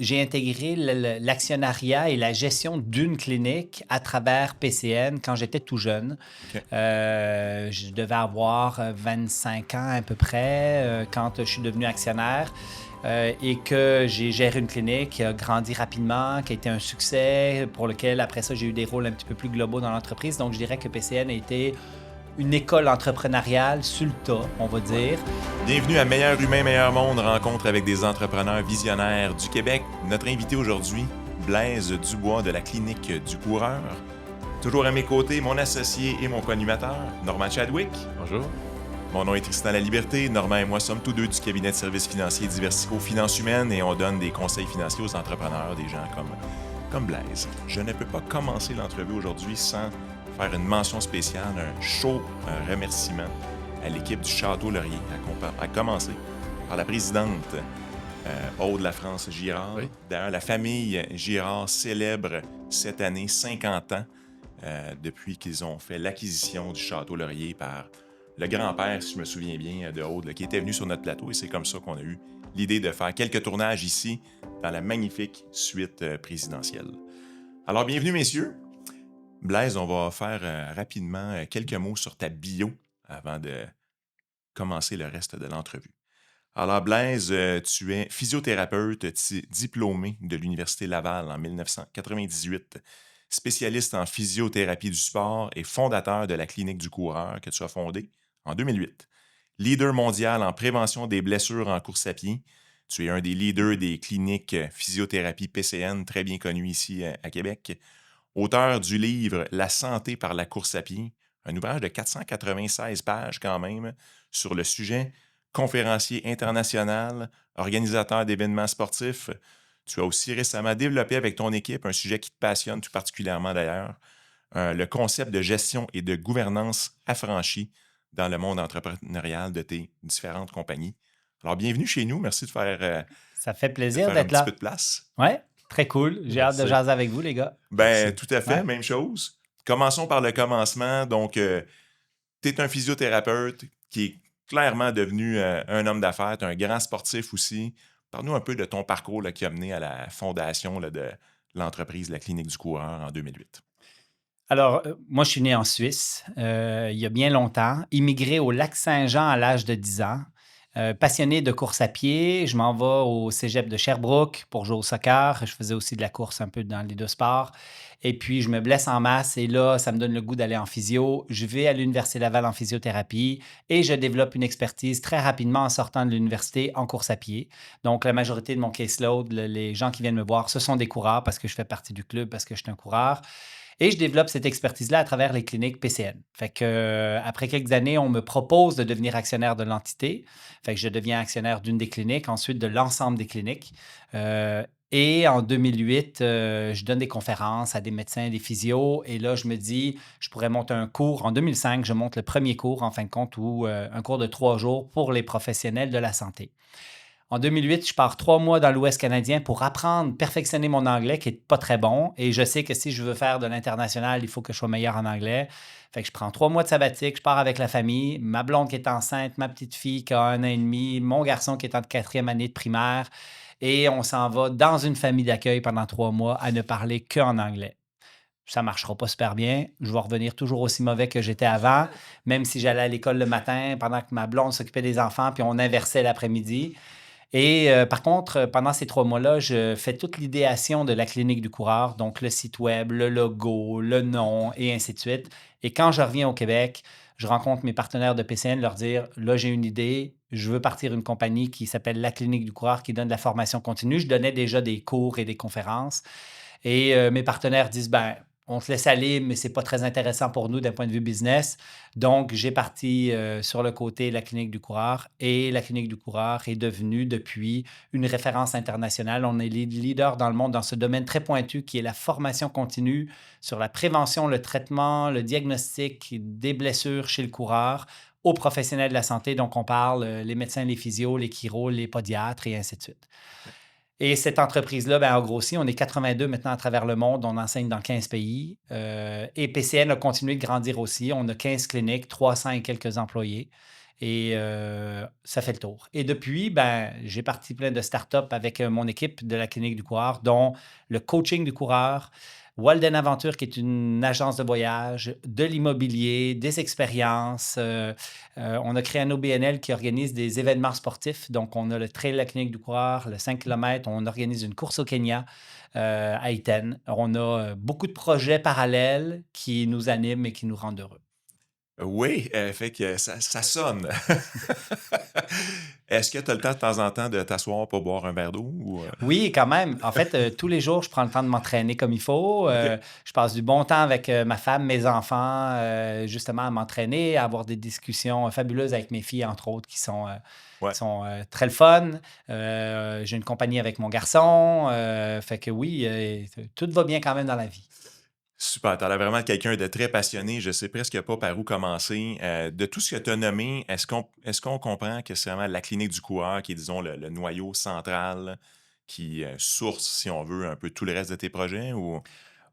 j'ai intégré l'actionnariat et la gestion d'une clinique à travers PCN quand j'étais tout jeune. OK. Je devais avoir 25 ans à peu près quand je suis devenu actionnaire. Et que j'ai géré une clinique qui a grandi rapidement, qui a été un succès, pour lequel, après ça, j'ai eu des rôles un petit peu plus globaux dans l'entreprise. Donc, je dirais que PCN a été une école entrepreneuriale sur le tas, on va Ouais. dire. Bienvenue à Meilleur Humain, Meilleur Monde, rencontre avec des entrepreneurs visionnaires du Québec. Notre invité aujourd'hui, Blaise Dubois de la Clinique du Coureur. Toujours à mes côtés, mon associé et mon co-animateur, Normand Chadwick. Bonjour. Mon nom est Tristan Laliberté. Normand et moi sommes tous deux du cabinet de services financiers Diversico Finances Humaines et on donne des conseils financiers aux entrepreneurs, des gens comme Blaise. Je ne peux pas commencer l'entrevue aujourd'hui sans faire une mention spéciale, un chaud remerciement à l'équipe du Château Laurier, à commencer par la présidente Aude La France Girard. Oui. D'ailleurs, la famille Girard célèbre cette année 50 ans depuis qu'ils ont fait l'acquisition du Château Laurier par le grand-père, si je me souviens bien, de Aude, qui était venu sur notre plateau et c'est comme ça qu'on a eu l'idée de faire quelques tournages ici dans la magnifique suite présidentielle. Alors, bienvenue, messieurs. Blaise, on va faire rapidement quelques mots sur ta bio avant de commencer le reste de l'entrevue. Alors, Blaise, tu es physiothérapeute diplômé de l'Université Laval en 1998, spécialiste en physiothérapie du sport et fondateur de la Clinique du Coureur que tu as fondée en 2008. Leader mondial en prévention des blessures en course à pied. Tu es un des leaders des cliniques physiothérapie PCN, très bien connu ici à Québec. Auteur du livre « La santé par la course à pied », un ouvrage de 496 pages quand même sur le sujet, conférencier international, organisateur d'événements sportifs. Tu as aussi récemment développé avec ton équipe un sujet qui te passionne tout particulièrement d'ailleurs, le concept de gestion et de gouvernance affranchie dans le monde entrepreneurial de tes différentes compagnies. Alors, bienvenue chez nous. Merci de faire, Ça fait de plaisir faire un d'être petit peu là. de place. Ouais, très cool. J'ai hâte de Merci. jaser avec vous, les gars. Ben, Merci. tout à fait, Ouais. même chose. Commençons par le commencement. Donc, tu es un physiothérapeute qui est clairement devenu un homme d'affaires. Tu es un grand sportif aussi. Parle-nous un peu de ton parcours là, qui a mené à la fondation là, de l'entreprise La Clinique du Coureur en 2008. Alors, moi, je suis né en Suisse il y a bien longtemps, immigré au Lac-Saint-Jean à l'âge de 10 ans. Passionné de course à pied, je m'en vais au cégep de Sherbrooke pour jouer au soccer. Je faisais aussi de la course un peu dans les deux sports. Et puis, je me blesse en masse et là, ça me donne le goût d'aller en physio. Je vais à l'Université Laval en physiothérapie et je développe une expertise très rapidement en sortant de l'université en course à pied. Donc, la majorité de mon caseload, les gens qui viennent me voir, ce sont des coureurs parce que je fais partie du club, parce que je suis un coureur. Et je développe cette expertise-là à travers les cliniques PCN. Fait que, après quelques années, on me propose de devenir actionnaire de l'entité. Fait que je deviens actionnaire d'une des cliniques, ensuite de l'ensemble des cliniques. Et en 2008, je donne des conférences à des médecins, des physios. Et là, je me dis, je pourrais monter un cours. En 2005, je monte le premier cours, en fin de compte, ou un cours de 3 jours pour les professionnels de la santé. En 2008, je pars 3 mois dans l'Ouest canadien pour apprendre, perfectionner mon anglais qui n'est pas très bon. Et je sais que si je veux faire de l'international, il faut que je sois meilleur en anglais. Fait que je prends 3 mois de sabbatique, je pars avec la famille, ma blonde qui est enceinte, ma petite fille qui a 1 an et demi, mon garçon qui est en 4e année de primaire. Et on s'en va dans une famille d'accueil pendant 3 mois à ne parler qu'en anglais. Ça ne marchera pas super bien. Je vais revenir toujours aussi mauvais que j'étais avant, même si j'allais à l'école le matin pendant que ma blonde s'occupait des enfants, puis on inversait l'après-midi. Et par contre, pendant ces 3 mois-là, je fais toute l'idéation de la clinique du coureur, donc le site web, le logo, le nom et ainsi de suite. Et quand je reviens au Québec, je rencontre mes partenaires de PCN, leur dire, là, j'ai une idée, je veux partir une compagnie qui s'appelle La Clinique du coureur, qui donne de la formation continue. Je donnais déjà des cours et des conférences. Et mes partenaires disent, ben, on te laisse aller, mais ce n'est pas très intéressant pour nous d'un point de vue business. Donc, j'ai parti sur le côté la Clinique du coureur et la Clinique du coureur est devenue depuis une référence internationale. On est les leaders dans le monde dans ce domaine très pointu qui est la formation continue sur la prévention, le traitement, le diagnostic des blessures chez le coureur aux professionnels de la santé. Donc, on parle les médecins, les physios, les chiro, les podiatres et ainsi de suite. Et cette entreprise-là, ben, en grossit, on est 82 maintenant à travers le monde, on enseigne dans 15 pays. Et PCN a continué de grandir aussi. On a 15 cliniques, 300 et quelques employés. et ça fait le tour. Et depuis, ben, j'ai parti plein de startups avec mon équipe de la clinique du coureur, dont le coaching du coureur, Walden Aventure, qui est une agence de voyage, de l'immobilier, des expériences. On a créé un OBNL qui organise des événements sportifs. Donc, on a le Trail de la clinique du coureur, le 5 km. On organise une course au Kenya à Iten. On a beaucoup de projets parallèles qui nous animent et qui nous rendent heureux. Oui, fait que ça sonne. Est-ce que tu as le temps de temps en temps de t'asseoir pour boire un verre d'eau ou Oui, quand même. En fait, tous les jours, je prends le temps de m'entraîner comme il faut. OK. Je passe du bon temps avec ma femme, mes enfants, justement à m'entraîner, à avoir des discussions fabuleuses avec mes filles, entre autres, Ouais. qui sont très le fun. J'ai une compagnie avec mon garçon. Fait que oui, tout va bien quand même dans la vie. Super, tu as l'air vraiment de quelqu'un de très passionné. Je sais presque pas par où commencer. De tout ce que tu as nommé, est-ce qu'on comprend que c'est vraiment la clinique du coureur qui est, disons, le noyau central qui source, si on veut, un peu tout le reste de tes projets ou...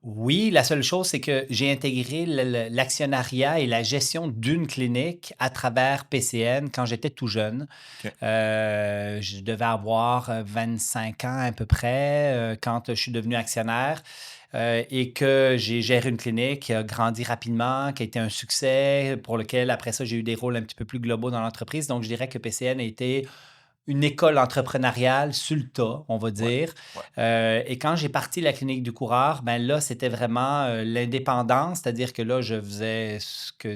Oui, la seule chose, c'est que j'ai intégré l'actionnariat et la gestion d'une clinique à travers PCN quand j'étais tout jeune. OK. Je devais avoir 25 ans à peu près quand je suis devenu actionnaire et que j'ai géré une clinique qui a grandi rapidement, qui a été un succès, pour lequel après ça, j'ai eu des rôles un petit peu plus globaux dans l'entreprise. Donc, je dirais que PCN a été une école entrepreneuriale sur le tas, on va Ouais. dire. Ouais. Et quand j'ai parti la clinique du coureur, ben là, c'était vraiment l'indépendance, c'est-à-dire que là, je faisais ce que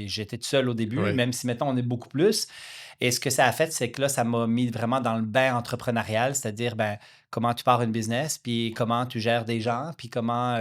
j'étais tout seul au début, Oui. même si maintenant on est beaucoup plus. Et ce que ça a fait, c'est que là, ça m'a mis vraiment dans le bain entrepreneurial, c'est-à-dire ben, comment tu pars une business, puis comment tu gères des gens, puis comment,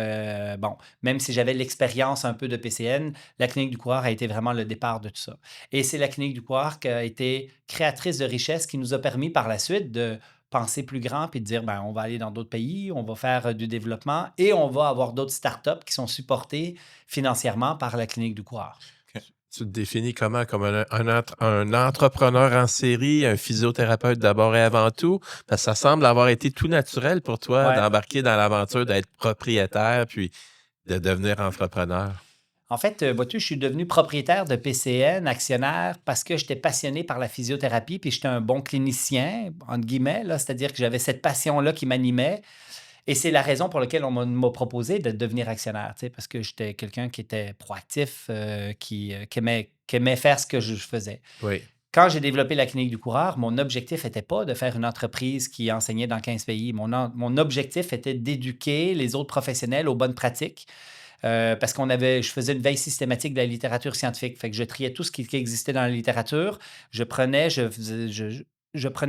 bon, même si j'avais l'expérience un peu de PCN, la clinique du coureur a été vraiment le départ de tout ça. Et c'est la clinique du coureur qui a été créatrice de richesse qui nous a permis par la suite de penser plus grand puis de dire, ben, on va aller dans d'autres pays, on va faire du développement et on va avoir d'autres startups qui sont supportées financièrement par la clinique du coureur. OK. Tu te définis comment? Comme un entrepreneur en série, un physiothérapeute d'abord et avant tout? Parce que ça semble avoir été tout naturel pour toi Ouais. d'embarquer dans l'aventure d'être propriétaire puis de devenir entrepreneur. En fait, vois-tu, je suis devenu propriétaire de PCN, actionnaire, parce que j'étais passionné par la physiothérapie, puis j'étais un bon clinicien, entre guillemets, là, c'est-à-dire que j'avais cette passion-là qui m'animait. Et c'est la raison pour laquelle on m'a proposé de devenir actionnaire, tu sais, parce que j'étais quelqu'un qui était proactif, qui aimait faire ce que je faisais. Oui, Quand j'ai développé la clinique du coureur, mon objectif n'était pas de faire une entreprise qui enseignait dans 15 pays. Mon objectif était d'éduquer les autres professionnels aux bonnes pratiques. Parce je faisais une veille systématique de la littérature scientifique. Fait que je triais tout ce qui existait dans la littérature. Je prenais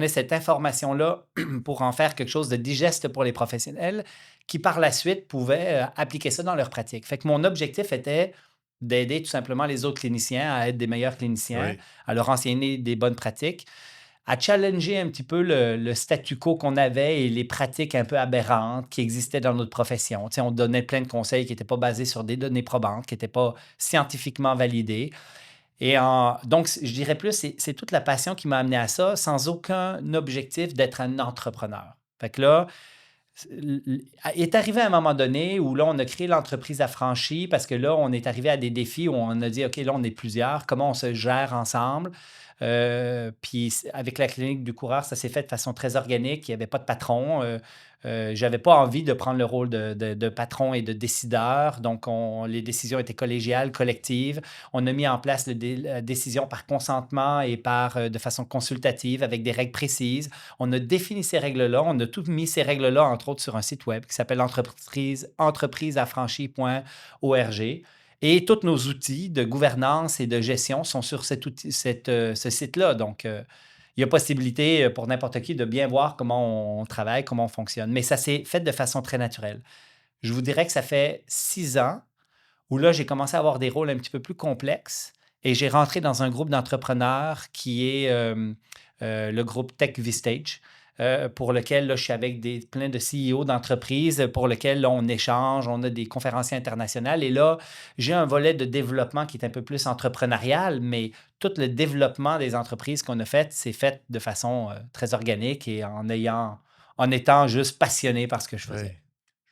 cette information-là pour en faire quelque chose de digeste pour les professionnels qui, par la suite, pouvaient appliquer ça dans leur pratique. Fait que mon objectif était d'aider tout simplement les autres cliniciens à être des meilleurs cliniciens, oui. à leur enseigner des bonnes pratiques, à challenger un petit peu le statu quo qu'on avait et les pratiques un peu aberrantes qui existaient dans notre profession. Tu sais, on donnait plein de conseils qui n'étaient pas basés sur des données probantes, qui n'étaient pas scientifiquement validés. Donc, je dirais plus, c'est toute la passion qui m'a amené à ça, sans aucun objectif d'être un entrepreneur. Fait que là, est arrivé un moment donné où là, on a créé l'entreprise affranchie parce que là, on est arrivé à des défis où on a dit, OK, là, on est plusieurs, comment on se gère ensemble? Puis avec la clinique du coureur, ça s'est fait de façon très organique. Il n'y avait pas de patron. J'avais pas envie de prendre le rôle de patron et de décideur. Donc, les décisions étaient collégiales, collectives. On a mis en place la décision par consentement et de façon consultative avec des règles précises. On a défini ces règles-là. On a tout mis ces règles-là, entre autres, sur un site web qui s'appelle entrepriseaffranchie.org. Et tous nos outils de gouvernance et de gestion sont sur ce site-là. Donc, il y a possibilité pour n'importe qui de bien voir comment on travaille, comment on fonctionne. Mais ça s'est fait de façon très naturelle. Je vous dirais que ça fait 6 ans où là, j'ai commencé à avoir des rôles un petit peu plus complexes et j'ai rentré dans un groupe d'entrepreneurs qui est le groupe Tech V-Stage. Pour lequel là, je suis avec plein de CEO d'entreprises pour lequel là, on échange, on a des conférenciers internationales. Et là, j'ai un volet de développement qui est un peu plus entrepreneurial, mais tout le développement des entreprises qu'on a fait, c'est fait de façon très organique et en étant juste passionné par ce que je Oui. faisais.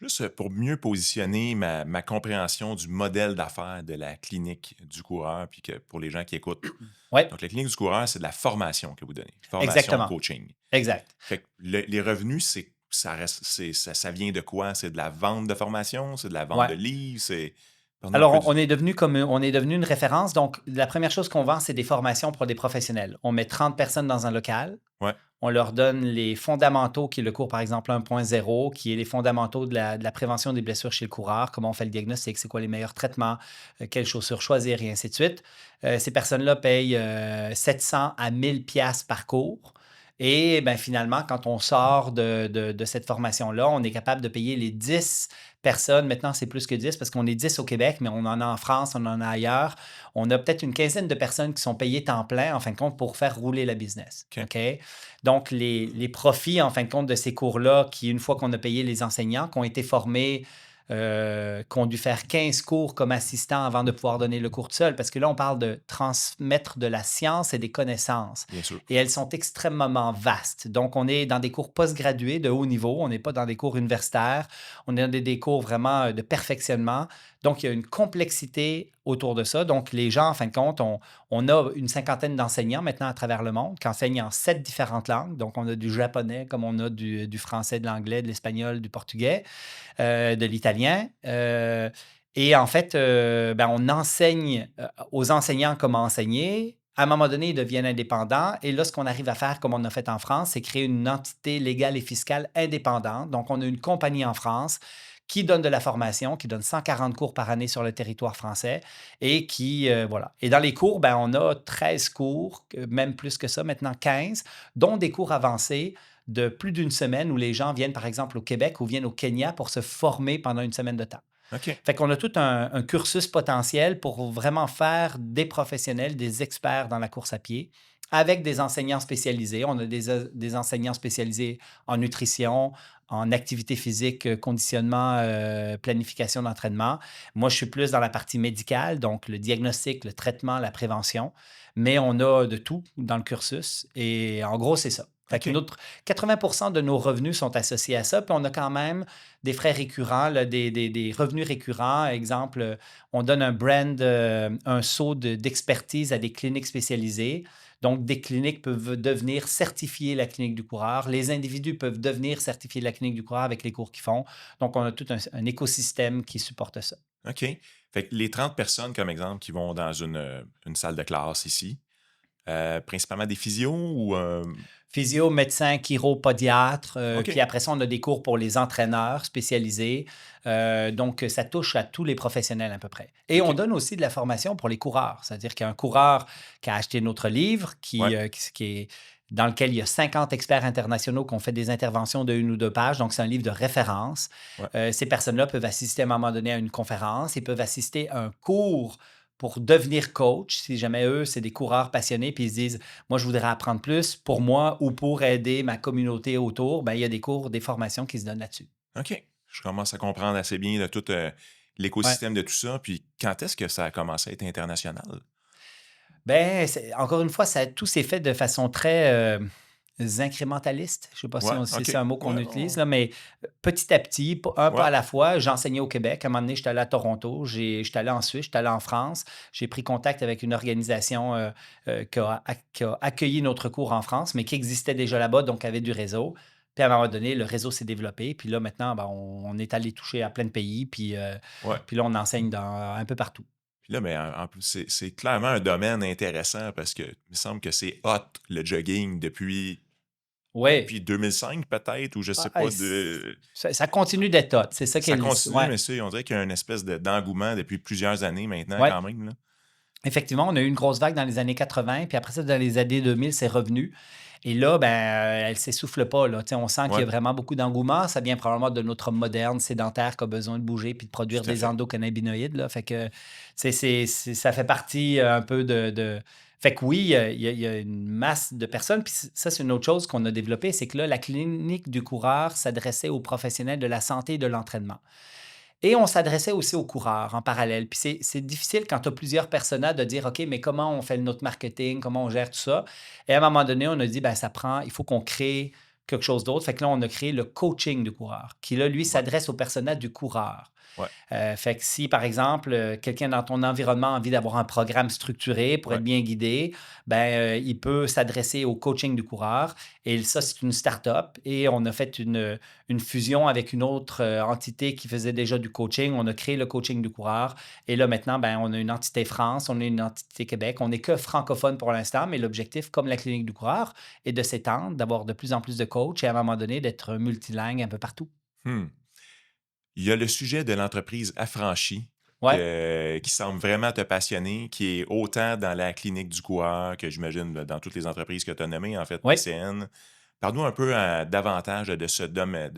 Plus pour mieux positionner ma compréhension du modèle d'affaires de la clinique du coureur, puis que pour les gens qui écoutent. Oui, Donc, la clinique du coureur, c'est de la formation que vous donnez. Formation, exactement. coaching. Exact. Fait que les revenus, ça vient de quoi? C'est de la vente de formation? C'est de la vente Ouais. de livres? Parle-nous un Alors, peu on est devenu une référence. Donc, la première chose qu'on vend, c'est des formations pour des professionnels. On met 30 personnes dans un local. Ouais, On leur donne les fondamentaux, qui est le cours, par exemple, 1.0, qui est les fondamentaux de la prévention des blessures chez le coureur, comment on fait le diagnostic, c'est quoi les meilleurs traitements, quelles chaussures choisir, et ainsi de suite. Ces personnes-là payent 700 à 1000 piastres par cours. Et ben, finalement, quand on sort de cette formation-là, on est capable de payer les 10 personnes. Maintenant, c'est plus que 10 parce qu'on est 10 au Québec, mais on en a en France, on en a ailleurs. On a peut-être une quinzaine de personnes qui sont payées temps plein, en fin de compte, pour faire rouler la business. OK. OK? Donc, les profits, en fin de compte, de ces cours-là, qui, une fois qu'on a payé les enseignants, qui ont été formés, qui ont dû faire 15 cours comme assistants avant de pouvoir donner le cours tout seul, parce que là, on parle de transmettre de la science et des connaissances. Bien sûr. Et elles sont extrêmement vastes. Donc, on est dans des cours postgradués de haut niveau. On n'est pas dans des cours universitaires. On est dans des cours vraiment de perfectionnement. Donc, il y a une complexité autour de ça. Donc, les gens, en fin de compte, on a une cinquantaine d'enseignants maintenant à travers le monde qui enseignent en 7 différentes langues. Donc, on a du japonais, comme on a du français, de l'anglais, de l'espagnol, du portugais, de l'italien. Et en fait, ben, on enseigne aux enseignants comment enseigner. À un moment donné, ils deviennent indépendants. Et là, ce qu'on arrive à faire, comme on a fait en France, c'est créer une entité légale et fiscale indépendante. Donc, on a une compagnie en France qui donne de la formation, qui donne 140 cours par année sur le territoire français et qui, voilà. Et dans les cours, ben, on a 13 cours, même plus que ça, maintenant 15, dont des cours avancés de plus d'une semaine où les gens viennent, par exemple, au Québec ou viennent au Kenya pour se former pendant une semaine de temps. OK. Fait qu'on a tout un cursus potentiel pour vraiment faire des professionnels, des experts dans la course à pied avec des enseignants spécialisés. On a des enseignants spécialisés en nutrition, en activité physique, conditionnement, planification d'entraînement. Moi, je suis plus dans la partie médicale, donc le diagnostic, le traitement, la prévention. Mais on a de tout dans le cursus. Et en gros, c'est ça. Fait que OK. 80 de nos revenus sont associés à ça. Puis on a quand même des frais récurrents, là, des revenus récurrents. Exemple, on donne un brand, un saut d'expertise à des cliniques spécialisées. Donc, des cliniques peuvent devenir certifier la clinique du coureur. Les individus peuvent devenir certifiés de la clinique du coureur avec les cours qu'ils font. Donc, on a tout un écosystème qui supporte ça. OK. Fait que les 30 personnes, comme exemple, qui vont dans une salle de classe ici, principalement des physios ou... Physio, médecin, chiro, podiatre. OK. Puis après ça, on a des cours pour les entraîneurs spécialisés. Donc, ça touche à tous les professionnels à peu près. Et on OK. donne aussi de la formation pour les coureurs. C'est-à-dire qu'il y a un coureur qui a acheté notre livre, Ouais. qui est, dans lequel il y a 50 experts internationaux qui ont fait des interventions de 1 ou 2 pages. Donc, c'est un livre de référence. Ouais. Ces personnes-là peuvent assister à un moment donné à une conférence. Ils peuvent assister à un cours pour devenir coach, si jamais eux, c'est des coureurs passionnés, puis ils se disent, moi, je voudrais apprendre plus pour moi ou pour aider ma communauté autour, ben, il y a des cours, des formations qui se donnent là-dessus. OK. Je commence à comprendre assez bien là, tout Ouais. l'écosystème de tout ça. Puis quand est-ce que ça a commencé à être international? Ben, encore une fois, tout s'est fait de façon très incrémentaliste. Je ne sais pas Ouais, si c'est OK. un mot qu'on Ouais, utilise, là, mais petit à petit, un pas ouais. à la fois. J'enseignais au Québec. À un moment donné, j'étais allé à Toronto. J'étais allé en Suisse. J'étais allé en France. J'ai pris contact avec une organisation qui a accueilli notre cours en France, mais qui existait déjà là-bas, donc avait du réseau. Puis à un moment donné, le réseau s'est développé. Puis là, maintenant, ben, on est allé toucher à plein de pays. Ouais. Puis là, on enseigne un peu partout. Puis là, mais en plus, c'est clairement un domaine intéressant parce que il me semble que c'est hot, le jogging, Oui. depuis 2005 peut-être, ou je sais Ah, pas, de... ça continue d'être hot. C'est ça Ça qu'elle. continue, Ouais. mais on dirait qu'il y a une espèce d'engouement depuis plusieurs années maintenant Ouais. quand même. Là. Effectivement, on a eu une grosse vague dans les années 80, puis après ça, dans les années 2000, c'est revenu. Et là, ben, elle s'essouffle pas. Là. Tu sais, on sent qu'il y Ouais, a vraiment beaucoup d'engouement. Ça vient probablement de notre homme moderne, sédentaire, qui a besoin de bouger puis de produire tout à des fait. endocannabinoïdes. Là. Fait que ça fait partie un peu de. Fait que oui, il y a une masse de personnes. Puis ça, c'est une autre chose qu'on a développée, c'est que là, la clinique du coureur s'adressait aux professionnels de la santé et de l'entraînement. Et on s'adressait aussi aux coureurs en parallèle. Puis c'est difficile quand tu as plusieurs personas de dire, OK, mais comment on fait notre marketing, comment on gère tout ça? Et à un moment donné, on a dit, ben, il faut qu'on crée quelque chose d'autre. Fait que là, on a créé le coaching du coureur, qui là, lui, Ouais. s'adresse au personnel du coureur. Ouais. Fait que si, par exemple, quelqu'un dans ton environnement a envie d'avoir un programme structuré pour Ouais. être bien guidé, il peut s'adresser au coaching du coureur. Et ça, c'est une start-up. Et on a fait une fusion avec une autre entité qui faisait déjà du coaching. On a créé le coaching du coureur. Et là, maintenant, on a une entité France, on a une entité Québec. On n'est que francophone pour l'instant, mais l'objectif, comme la clinique du coureur, est de s'étendre, d'avoir de plus en plus de coachs et à un moment donné, d'être multilingue un peu partout. Hmm. Il y a le sujet de l'entreprise affranchie Ouais, qui semble vraiment te passionner, qui est autant dans la clinique du coureur que j'imagine dans toutes les entreprises que tu as nommées, en fait, ouais. PCN. Parle-nous un peu davantage de ce domaine,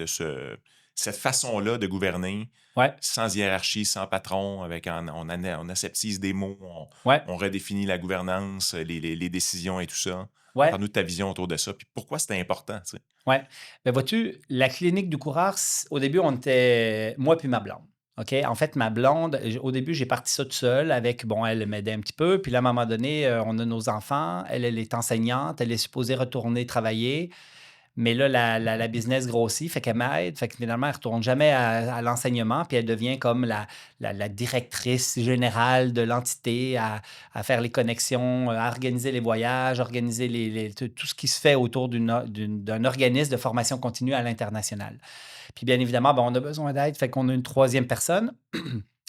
cette façon-là de gouverner Ouais, sans hiérarchie, sans patron, on aseptise des mots, ouais, on redéfinit la gouvernance, les décisions et tout ça. ouais, Parle-nous de ta vision autour de ça, puis pourquoi c'est important, tu sais. ouais. Vois-tu, la clinique du coureur, au début, on était moi puis ma blonde. OK? En fait, ma blonde, au début, j'ai parti ça toute seule avec, bon, elle m'aidait un petit peu. Puis là, à un moment donné, on a nos enfants. Elle est enseignante. Elle est supposée retourner travailler. Mais là, la business grossit, fait qu'elle m'aide. Fait que finalement, elle ne retourne jamais à l'enseignement, puis elle devient comme la directrice générale de l'entité, à faire les connexions, à organiser les voyages, organiser tout ce qui se fait autour d'un organisme de formation continue à l'international. Puis bien évidemment, on a besoin d'aide, fait qu'on a une troisième personne,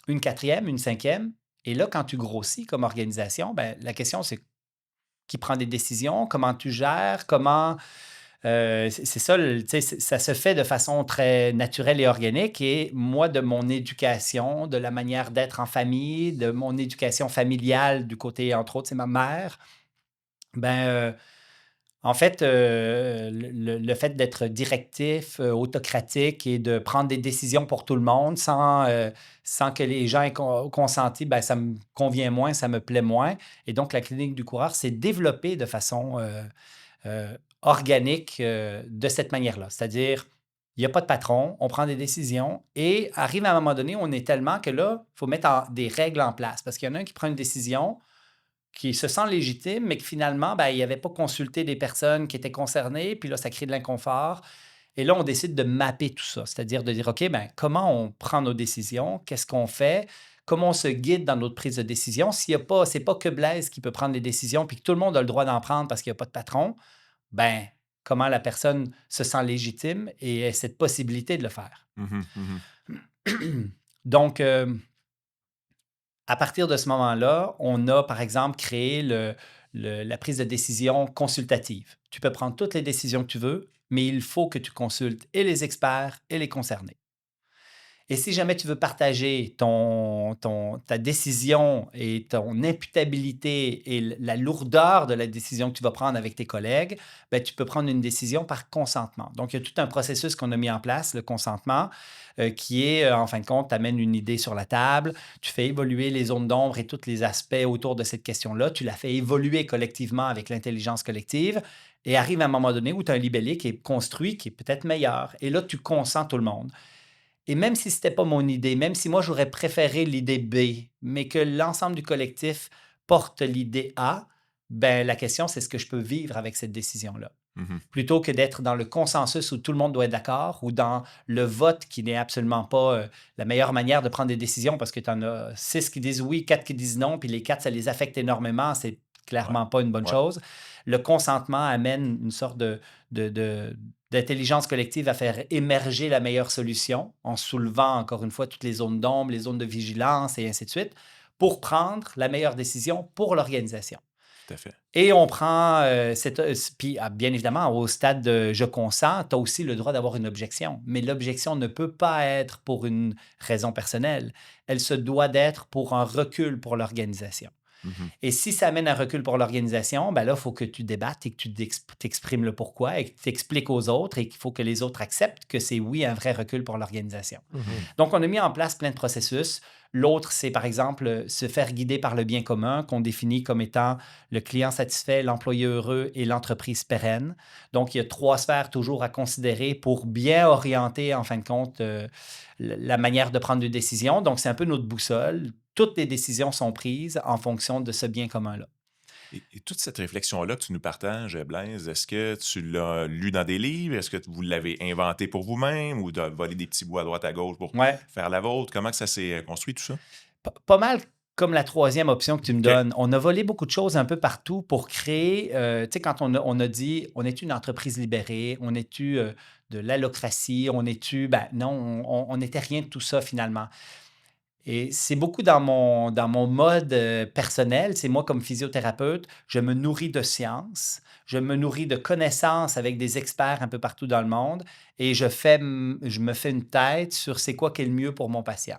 une quatrième, une cinquième. Et là, quand tu grossis comme organisation, la question, c'est qui prend des décisions, comment tu gères, comment c'est ça, tu sais, ça se fait de façon très naturelle et organique. Et moi, de mon éducation, de la manière d'être en famille, de mon éducation familiale du côté, entre autres, c'est ma mère, ben, euh, en fait, le fait d'être directif, autocratique et de prendre des décisions pour tout le monde sans que les gens aient consenti, ça me convient moins, ça me plaît moins. Et donc, la clinique du coureur s'est développée de façon organique de cette manière-là. C'est-à-dire, il n'y a pas de patron, on prend des décisions et arrive à un moment donné, on est tellement que là, il faut mettre des règles en place parce qu'il y en a un qui prend une décision qui se sent légitime, mais que finalement, il n'avait pas consulté des personnes qui étaient concernées, puis là, ça crée de l'inconfort. Et là, on décide de mapper tout ça, c'est-à-dire de dire, OK, comment on prend nos décisions, qu'est-ce qu'on fait, comment on se guide dans notre prise de décision. S'il y a pas, c'est pas que Blaise qui peut prendre les décisions, puis que tout le monde a le droit d'en prendre parce qu'il n'y a pas de patron, ben, comment la personne se sent légitime et a cette possibilité de le faire. Mhm, mhm. Donc, à partir de ce moment-là, on a, par exemple, créé la prise de décision consultative. Tu peux prendre toutes les décisions que tu veux, mais il faut que tu consultes et les experts et les concernés. Et si jamais tu veux partager ta décision et ton imputabilité et la lourdeur de la décision que tu vas prendre avec tes collègues, tu peux prendre une décision par consentement. Donc, il y a tout un processus qu'on a mis en place, le consentement, qui est, en fin de compte, tu amènes une idée sur la table, tu fais évoluer les zones d'ombre et tous les aspects autour de cette question-là, tu la fais évoluer collectivement avec l'intelligence collective et arrive à un moment donné où tu as un libellé qui est construit, qui est peut-être meilleur. Et là, tu consens tout le monde. Et même si ce n'était pas mon idée, même si moi j'aurais préféré l'idée B, mais que l'ensemble du collectif porte l'idée A, la question c'est ce que je peux vivre avec cette décision-là. Mhm. Plutôt que d'être dans le consensus où tout le monde doit être d'accord ou dans le vote qui n'est absolument pas la meilleure manière de prendre des décisions parce que tu en as 6 qui disent oui, 4 qui disent non, puis les 4, ça les affecte énormément, c'est Ouais, clairement pas une bonne ouais. chose. Le consentement amène une sorte de- d'intelligence collective à faire émerger la meilleure solution en soulevant encore une fois toutes les zones d'ombre, les zones de vigilance et ainsi de suite pour prendre la meilleure décision pour l'organisation. Tout à fait. Et on prend puis bien évidemment, au stade de je consens, tu as aussi le droit d'avoir une objection. Mais l'objection ne peut pas être pour une raison personnelle. Elle se doit d'être pour un recul pour l'organisation. Mhm. Et si ça amène un recul pour l'organisation, là, il faut que tu débattes et que tu t'exprimes le pourquoi et que tu expliques aux autres et qu'il faut que les autres acceptent que c'est oui un vrai recul pour l'organisation. Mhm. Donc, on a mis en place plein de processus. L'autre, c'est par exemple se faire guider par le bien commun qu'on définit comme étant le client satisfait, l'employé heureux et l'entreprise pérenne. Donc, il y a 3 sphères toujours à considérer pour bien orienter, en fin de compte, la manière de prendre des décisions. Donc, c'est un peu notre boussole. Toutes les décisions sont prises en fonction de ce bien commun-là. Et toute cette réflexion-là que tu nous partages, Blaise, est-ce que tu l'as lu dans des livres? Est-ce que vous l'avez inventé pour vous-même ou de voler des petits bouts à droite à gauche pour Ouais. faire la vôtre? Comment que ça s'est construit tout ça? Pas mal comme la troisième option que tu me OK. donnes. On a volé beaucoup de choses un peu partout pour créer, tu sais, quand on a dit, on est une entreprise libérée, on est-tu de l'allocratie, on est-tu, ben non, on n'était rien de tout ça finalement. Et c'est beaucoup dans mon mode personnel. C'est moi comme physiothérapeute, je me nourris de science, je me nourris de connaissances avec des experts un peu partout dans le monde et je me fais une tête sur c'est quoi qui est le mieux pour mon patient.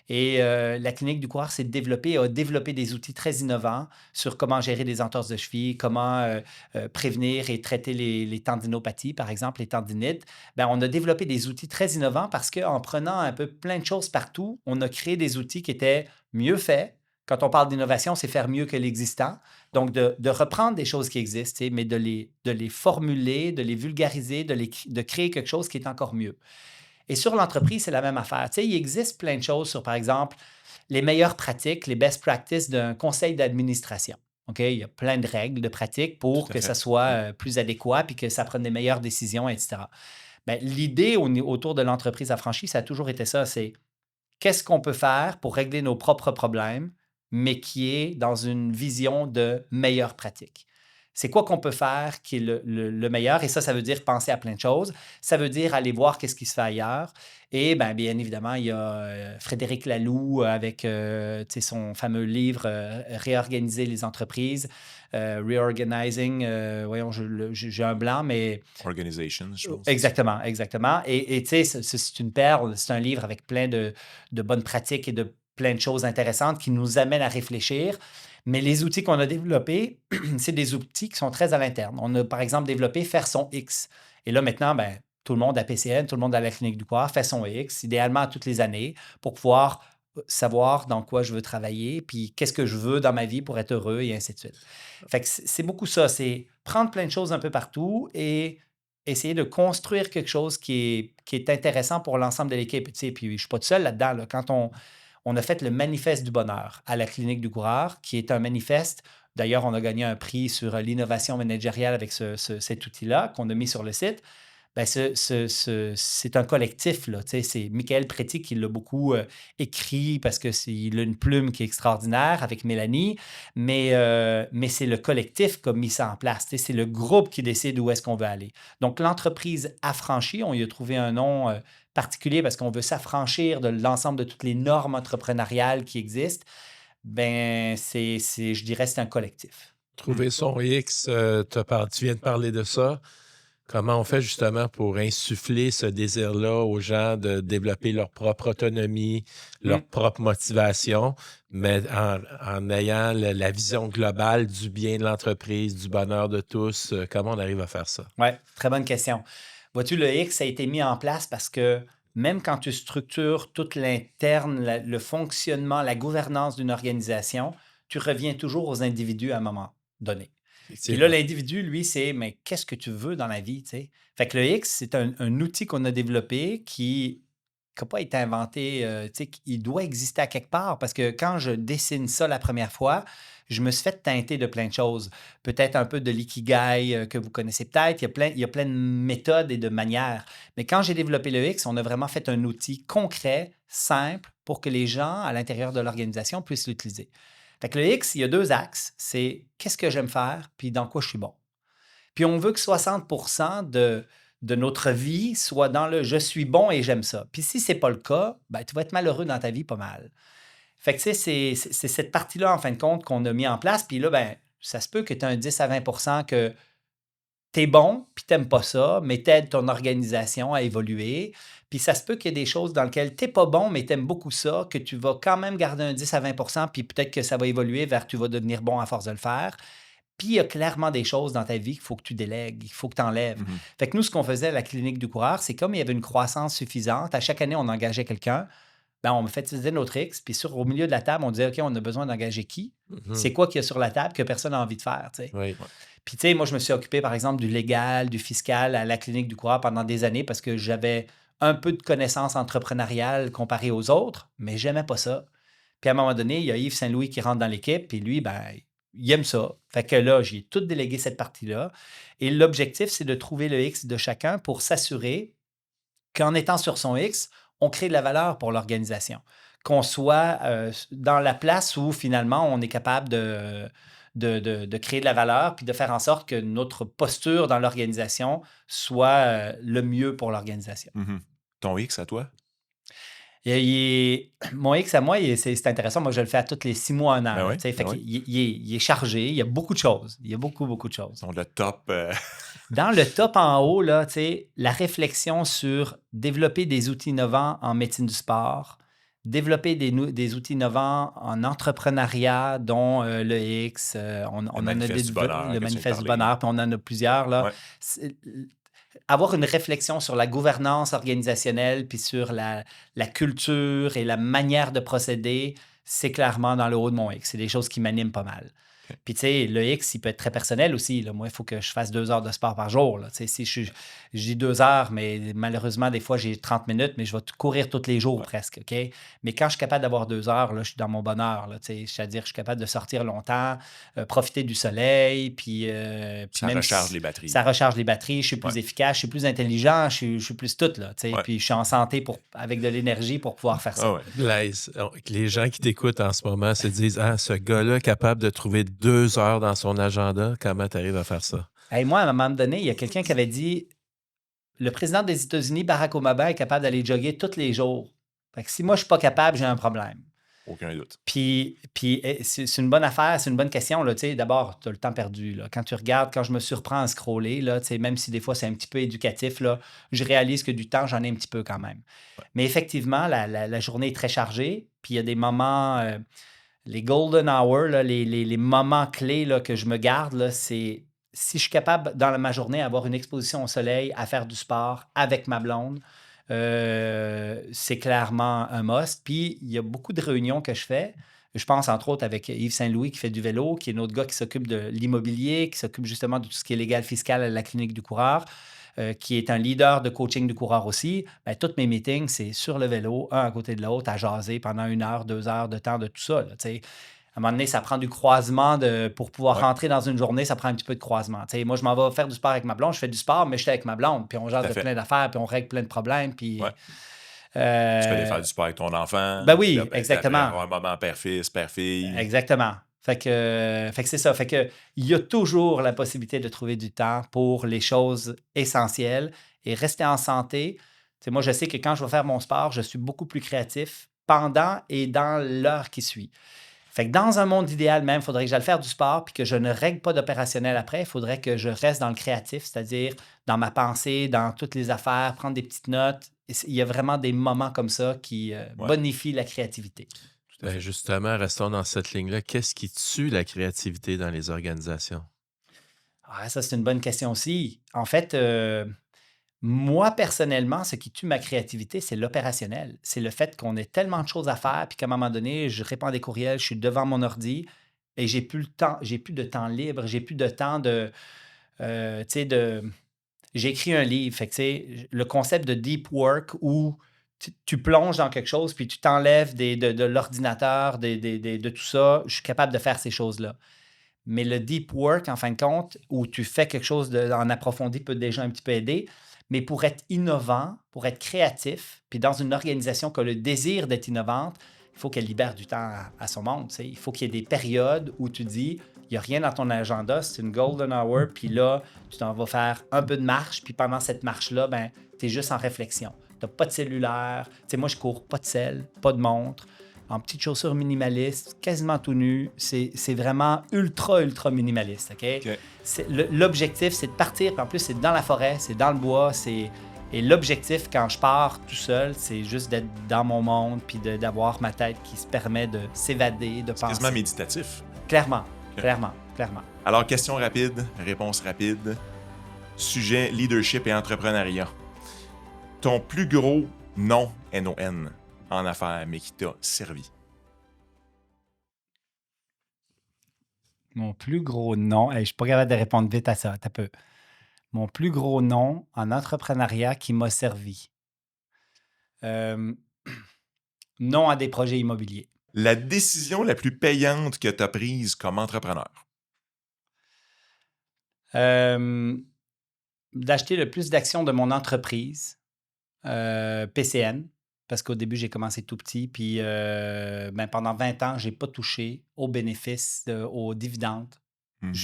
Et la clinique du coureur s'est développée, a développé des outils très innovants sur comment gérer des entorses de cheville, comment prévenir et traiter les tendinopathies, par exemple, les tendinites. Ben, on a développé des outils très innovants parce qu'en prenant un peu plein de choses partout, on a créé des outils qui étaient mieux faits. Quand on parle d'innovation, c'est faire mieux que l'existant. Donc, de reprendre des choses qui existent, tu sais, mais de les formuler, de les vulgariser, de créer quelque chose qui est encore mieux. Et sur l'entreprise, c'est la même affaire. Tu sais, il existe plein de choses sur, par exemple, les meilleures pratiques, les best practices d'un conseil d'administration. OK? Il y a plein de règles, de pratiques Tout pour à que ça fait. soit Ouais. plus adéquat puis que ça prenne des meilleures décisions, etc. Ben, l'idée autour de l'entreprise affranchie, ça a toujours été ça. C'est qu'est-ce qu'on peut faire pour régler nos propres problèmes, mais qui est dans une vision de meilleure pratique. C'est quoi qu'on peut faire qui est le meilleur? Et ça veut dire penser à plein de choses. Ça veut dire aller voir qu'est-ce qui se fait ailleurs. Et ben, bien évidemment, il y a Frédéric Laloux avec tu sais, son fameux livre Réorganiser les entreprises, Reorganizing, voyons, j'ai un blanc, mais Organization, je pense, c'est ça. exactement, exactement. Et tu sais, c'est une perle, c'est un livre avec plein de bonnes pratiques et de plein de choses intéressantes qui nous amènent à réfléchir. Mais les outils qu'on a développés, c'est des outils qui sont très à l'interne. On a, par exemple, développé Faire son X. Et là, maintenant, ben, tout le monde à PCN, tout le monde à la clinique du Coeur fait son X, idéalement toutes les années, pour pouvoir savoir dans quoi je veux travailler, puis qu'est-ce que je veux dans ma vie pour être heureux, et ainsi de suite. Fait que c'est beaucoup ça, c'est prendre plein de choses un peu partout et essayer de construire quelque chose qui est intéressant pour l'ensemble de l'équipe. Tu sais, puis je ne suis pas tout seul là-dedans. Là. Quand on a fait le manifeste du bonheur à la clinique du coureur, qui est un manifeste. D'ailleurs, on a gagné un prix sur l'innovation managériale avec cet outil-là qu'on a mis sur le site. Ben, c'est un collectif, là, tu sais, c'est Michael Préti qui l'a beaucoup écrit parce il a une plume qui est extraordinaire avec Mélanie, mais c'est le collectif qui a mis ça en place. Tu sais, c'est le groupe qui décide où est-ce qu'on veut aller. Donc, l'entreprise affranchie, on y a trouvé un nom particulier parce qu'on veut s'affranchir de l'ensemble de toutes les normes entrepreneuriales qui existent. Ben, je dirais, c'est un collectif. Trouver son X, tu viens de parler de ça. Comment on fait justement pour insuffler ce désir-là aux gens de développer leur propre autonomie, leur Mm. propre motivation, mais en ayant la vision globale du bien de l'entreprise, du bonheur de tous? Comment on arrive à faire ça? Oui, très bonne question. Vois-tu, le X a été mis en place parce que même quand tu structures tout l'interne, le fonctionnement, la gouvernance d'une organisation, tu reviens toujours aux individus à un moment donné. Puis là, Effectivement. l'individu, lui, c'est mais qu'est-ce que tu veux dans la vie, tu sais? Fait que le X, c'est un outil qu'on a développé qui n'a pas été inventé, tu sais, il doit exister à quelque part parce que quand je dessine ça la première fois, je me suis fait teinter de plein de choses. Peut-être un peu de l'ikigai que vous connaissez peut-être. Il y a plein de méthodes et de manières. Mais quand j'ai développé le X, on a vraiment fait un outil concret, simple, pour que les gens à l'intérieur de l'organisation puissent l'utiliser. Fait que le X, il y a deux axes. C'est qu'est-ce que j'aime faire, puis dans quoi je suis bon. Puis on veut que 60% de notre vie soit dans le je suis bon et j'aime ça. Puis si c'est pas le cas, ben, tu vas être malheureux dans ta vie pas mal. Fait que tu sais, c'est cette partie-là, en fin de compte, qu'on a mis en place. Puis là, ben, ça se peut que tu aies un 10 à 20% que tu es bon, puis tu n'aimes pas ça, mais tu aides ton organisation à évoluer. Puis ça se peut qu'il y ait des choses dans lesquelles tu n'es pas bon, mais tu aimes beaucoup ça, que tu vas quand même garder un 10 à 20%, puis peut-être que ça va évoluer vers tu vas devenir bon à force de le faire. Puis il y a clairement des choses dans ta vie qu'il faut que tu délègues, il faut que tu enlèves. Mhm. Fait que nous, ce qu'on faisait à la clinique du coureur, c'est comme il y avait une croissance suffisante, à chaque année, on engageait quelqu'un, ben, on me fait utiliser notre X, puis au milieu de la table, on disait, OK, on a besoin d'engager qui? C'est Mhm. quoi qu'il y a sur la table que personne n'a envie de faire, tu sais? Oui. Puis, tu sais, moi, je me suis occupé, par exemple, du légal, du fiscal à la clinique du coureur pendant des années parce que j'avais un peu de connaissances entrepreneuriales comparé aux autres, mais j'aimais pas ça. Puis, à un moment donné, il y a Yves Saint-Louis qui rentre dans l'équipe, puis lui, ben, il aime ça. Fait que là, j'ai tout délégué cette partie-là. Et l'objectif, c'est de trouver le X de chacun pour s'assurer qu'en étant sur son X, on crée de la valeur pour l'organisation. Qu'on soit dans la place où finalement on est capable de créer de la valeur puis de faire en sorte que notre posture dans l'organisation soit le mieux pour l'organisation. Mhm. Ton X à toi? Mon X à moi, c'est intéressant. Moi, je le fais à tous les 6 mois, un an. Ben Là, oui, tu sais. Fait ben qu'il oui. il est chargé. Il y a beaucoup de choses. Il y a beaucoup, beaucoup de choses. Ton le top. Dans le top en haut, là, tu sais, la réflexion sur développer des outils innovants en médecine du sport, développer des outils innovants en entrepreneuriat, dont le X, on en a manifeste du bonheur le que tu viens de manifeste du parler. bonheur, puis on en a plusieurs. Là. Ouais. C'est- Avoir une réflexion sur la gouvernance organisationnelle, puis sur la culture et la manière de procéder, c'est clairement dans le haut de mon X. C'est des choses qui m'animent pas mal. OK. Puis, tu sais, le X, il peut être très personnel aussi. Là. Moi, il faut que je fasse 2 heures de sport par jour. Là. Tu sais, si je dis 2 heures, mais malheureusement, des fois, j'ai 30 minutes, mais je vais courir tous les jours Ouais. presque. OK? Mais quand je suis capable d'avoir 2 heures, là, je suis dans mon bonheur. Là, tu sais. C'est-à-dire, je suis capable de sortir longtemps, profiter du soleil, puis Ça même recharge si les batteries. ça recharge les batteries, je suis Ouais. plus efficace, je suis plus intelligent, je suis plus tout. Là, tu sais. Ouais. Puis je suis en santé avec de l'énergie pour pouvoir faire ça. Ah ouais. Blaise, les gens qui t'écoutent en ce moment se disent ah, ce gars-là est capable de trouver 2 heures dans son agenda. Comment tu arrives à faire ça? Hey, moi, à un moment donné, il y a quelqu'un qui avait dit le président des États-Unis, Barack Obama, est capable d'aller jogger tous les jours. Fait que si moi, je suis pas capable, j'ai un problème. Aucun doute. Puis c'est une bonne affaire, c'est une bonne question. Là, tu sais. D'abord, tu as le temps perdu. Là. Quand tu regardes, quand je me surprends à scroller, là, tu sais, même si des fois c'est un petit peu éducatif, là, je réalise que du temps, j'en ai un petit peu quand même. Mais effectivement, la journée est très chargée. Puis il y a des moments, les golden hours, là, les moments clés là, que je me garde, là, c'est si je suis capable, dans ma journée, d'avoir une exposition au soleil, à faire du sport avec ma blonde, c'est clairement un must. Puis, il y a beaucoup de réunions que je fais. Je pense, entre autres, avec Yves Saint-Louis qui fait du vélo, qui est un autre gars qui s'occupe de l'immobilier, qui s'occupe justement de tout ce qui est légal fiscal à la clinique du coureur, qui est un leader de coaching du coureur aussi. Bien, tous mes meetings, c'est sur le vélo, un à côté de l'autre, à jaser pendant 1 heure, 2 heures de temps de tout ça. Là, tu sais. À un moment donné, ça prend du croisement pour pouvoir Ouais. rentrer dans une journée, ça prend un petit peu de croisement. Tu sais, moi, je m'en vais faire du sport avec ma blonde, je fais du sport, mais je suis avec ma blonde, puis on jase Tout à de fait. plein d'affaires, puis on règle plein de problèmes, puis... Ouais. Tu peux aller faire euh, du sport avec ton enfant. ben oui, Puis là, ben, exactement. après, avoir un moment père-fils, père-fille. Exactement. Fait que c'est ça. Fait que il y a toujours la possibilité de trouver du temps pour les choses essentielles et rester en santé. Tu sais, moi, je sais que quand je vais faire mon sport, je suis beaucoup plus créatif pendant et dans l'heure qui suit. Fait que dans un monde idéal même, il faudrait que j'aille faire du sport puis que je ne règle pas d'opérationnel après. Il faudrait que je reste dans le créatif, c'est-à-dire dans ma pensée, dans toutes les affaires, prendre des petites notes. Il y a vraiment des moments comme ça qui bonifient la créativité. Tout à fait. Justement, restons dans cette ligne-là. Qu'est-ce qui tue la créativité dans les organisations? Ah, ça, c'est une bonne question aussi. En fait, moi, personnellement, ce qui tue ma créativité, c'est l'opérationnel. C'est le fait qu'on ait tellement de choses à faire, puis qu'à un moment donné, je réponds à des courriels, je suis devant mon ordi et j'ai plus le temps, j'ai plus de temps libre, j'ai plus de temps tu sais, j'ai écrit un livre, fait que, tu sais, le concept de deep work où tu plonges dans quelque chose, puis tu t'enlèves de l'ordinateur, de tout ça, je suis capable de faire ces choses-là. Mais le deep work, en fin de compte, où tu fais quelque chose en approfondi peut déjà un petit peu aider. Mais pour être innovant, pour être créatif, puis dans une organisation qui a le désir d'être innovante, il faut qu'elle libère du temps à son monde. Tu sais. Il faut qu'il y ait des périodes où tu dis, il n'y a rien dans ton agenda, c'est une golden hour, puis là, tu t'en vas faire un peu de marche, puis pendant cette marche-là, ben, tu es juste en réflexion. Tu n'as pas de cellulaire. Tu sais, moi, je cours pas de sel, pas de montre, en petites chaussures minimalistes, quasiment tout nu. C'est vraiment ultra, ultra minimaliste, OK? OK. L'objectif, c'est de partir, puis en plus, c'est dans la forêt, c'est dans le bois, Et l'objectif, quand je pars tout seul, c'est juste d'être dans mon monde, puis d'avoir ma tête qui se permet de s'évader, de C'est penser. quasiment méditatif. Clairement, OK. clairement. Alors, question rapide, réponse rapide. Sujet leadership et entrepreneuriat. Ton plus gros non, N-O-N, en affaires, mais qui t'a servi. Mon plus gros nom, je ne suis pas capable de répondre vite à ça, t'as peu. Mon plus gros nom en entrepreneuriat qui m'a servi. Non à des projets immobiliers. La décision la plus payante que tu as prise comme entrepreneur. Euh, D'acheter le plus d'actions de mon entreprise, PCN, parce qu'au début, j'ai commencé tout petit, puis ben, pendant 20 ans, je n'ai pas touché aux bénéfices, aux dividendes. Mhm.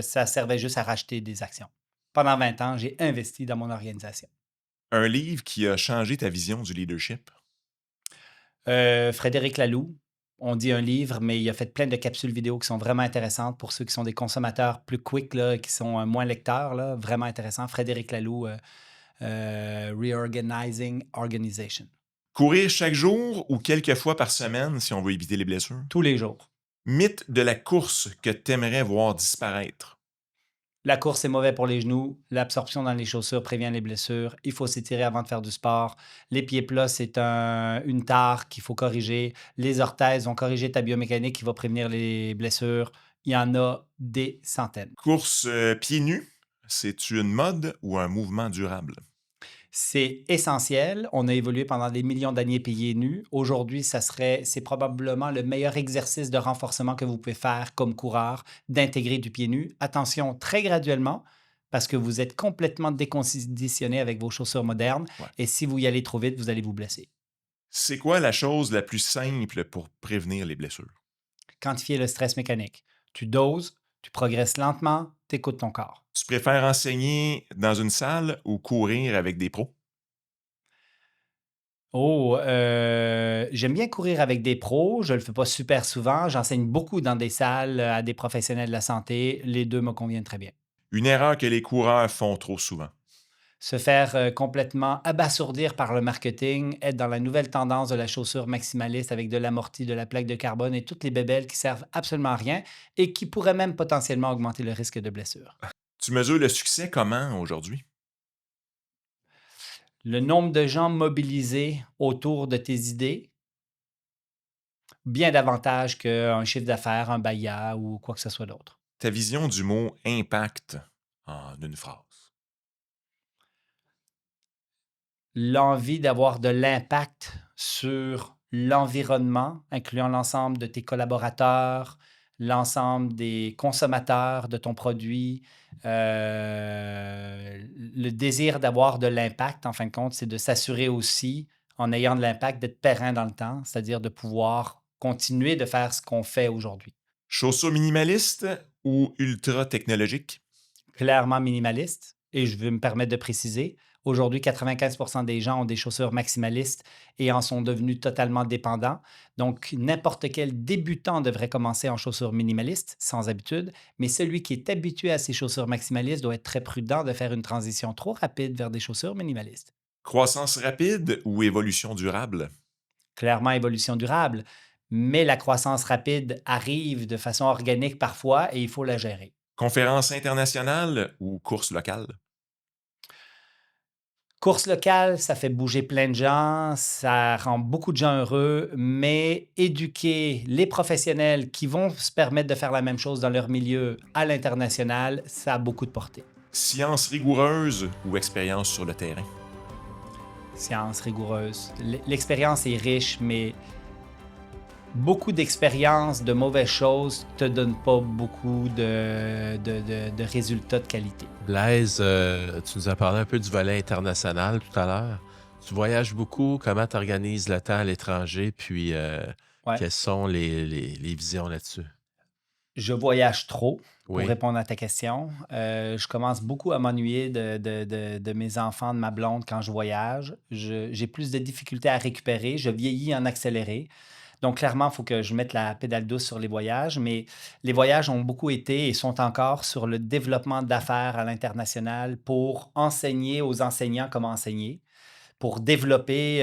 Ça servait juste à racheter des actions. Pendant 20 ans, j'ai investi dans mon organisation. Un livre qui a changé ta vision du leadership? Frédéric Laloux, on dit un livre, mais il a fait plein de capsules vidéo qui sont vraiment intéressantes pour ceux qui sont des consommateurs plus quick, là, qui sont moins lecteurs, là, vraiment intéressant. Frédéric Laloux, Reorganizing Organization. Courir chaque jour ou quelques fois par semaine si on veut éviter les blessures? Tous les jours. Mythe de la course que t'aimerais voir disparaître? La course est mauvais pour les genoux. L'absorption dans les chaussures prévient les blessures. Il faut s'étirer avant de faire du sport. Les pieds plats, c'est une tare qu'il faut corriger. Les orthèses vont corriger ta biomécanique qui va prévenir les blessures. Il y en a des centaines. Course pieds nus, c'est une mode ou un mouvement durable? C'est essentiel. On a évolué pendant des millions d'années pieds nus. Aujourd'hui, c'est probablement le meilleur exercice de renforcement que vous pouvez faire comme coureur, d'intégrer du pied nu. Attention, très graduellement, parce que vous êtes complètement déconditionné avec vos chaussures modernes. Ouais. Et si vous y allez trop vite, vous allez vous blesser. C'est quoi la chose la plus simple pour prévenir les blessures? Quantifier le stress mécanique. Tu doses, tu progresses lentement, tu écoutes ton corps. Tu préfères enseigner dans une salle ou courir avec des pros? Oh, j'aime bien courir avec des pros. Je le fais pas super souvent. J'enseigne beaucoup dans des salles à des professionnels de la santé. Les deux me conviennent très bien. Une erreur que les coureurs font trop souvent. Se faire complètement abasourdir par le marketing, être dans la nouvelle tendance de la chaussure maximaliste avec de l'amorti, de la plaque de carbone et toutes les bébelles qui servent absolument à rien et qui pourraient même potentiellement augmenter le risque de blessure. Tu mesures le succès comment aujourd'hui? Le nombre de gens mobilisés autour de tes idées, bien davantage qu'un chiffre d'affaires, un BAYA ou quoi que ce soit d'autre. Ta vision du mot impact en une phrase. L'envie d'avoir de l'impact sur l'environnement, incluant l'ensemble de tes collaborateurs, l'ensemble des consommateurs de ton produit. Le désir d'avoir de l'impact, en fin de compte, c'est de s'assurer aussi, en ayant de l'impact, d'être périn dans le temps, c'est-à-dire de pouvoir continuer de faire ce qu'on fait aujourd'hui. Chaussures minimalistes ou ultra technologiques? Clairement minimaliste. Et je veux me permettre de préciser, aujourd'hui, 95% des gens ont des chaussures maximalistes et en sont devenus totalement dépendants. Donc, n'importe quel débutant devrait commencer en chaussures minimalistes, sans habitude, mais celui qui est habitué à ces chaussures maximalistes doit être très prudent de faire une transition trop rapide vers des chaussures minimalistes. Croissance rapide ou évolution durable? Clairement, évolution durable, mais la croissance rapide arrive de façon organique parfois et il faut la gérer. Conférence internationale ou course locale? Course locale, ça fait bouger plein de gens, ça rend beaucoup de gens heureux, mais éduquer les professionnels qui vont se permettre de faire la même chose dans leur milieu à l'international, ça a beaucoup de portée. Science rigoureuse ou expérience sur le terrain? Science rigoureuse. L'expérience est riche, mais beaucoup d'expériences de mauvaises choses ne te donnent pas beaucoup de résultats de qualité. Blaise, tu nous as parlé un peu du volet international tout à l'heure. Tu voyages beaucoup. Comment tu organises le temps à l'étranger? Puis, Ouais. quelles sont les visions là-dessus? Je voyage trop, pour Oui. répondre à ta question. Je commence beaucoup à m'ennuyer de mes enfants, de ma blonde quand je voyage. J'ai plus de difficultés à récupérer. Je vieillis en accéléré. Donc, clairement, il faut que je mette la pédale douce sur les voyages. Mais les voyages ont beaucoup été et sont encore sur le développement d'affaires à l'international pour enseigner aux enseignants comment enseigner, pour développer.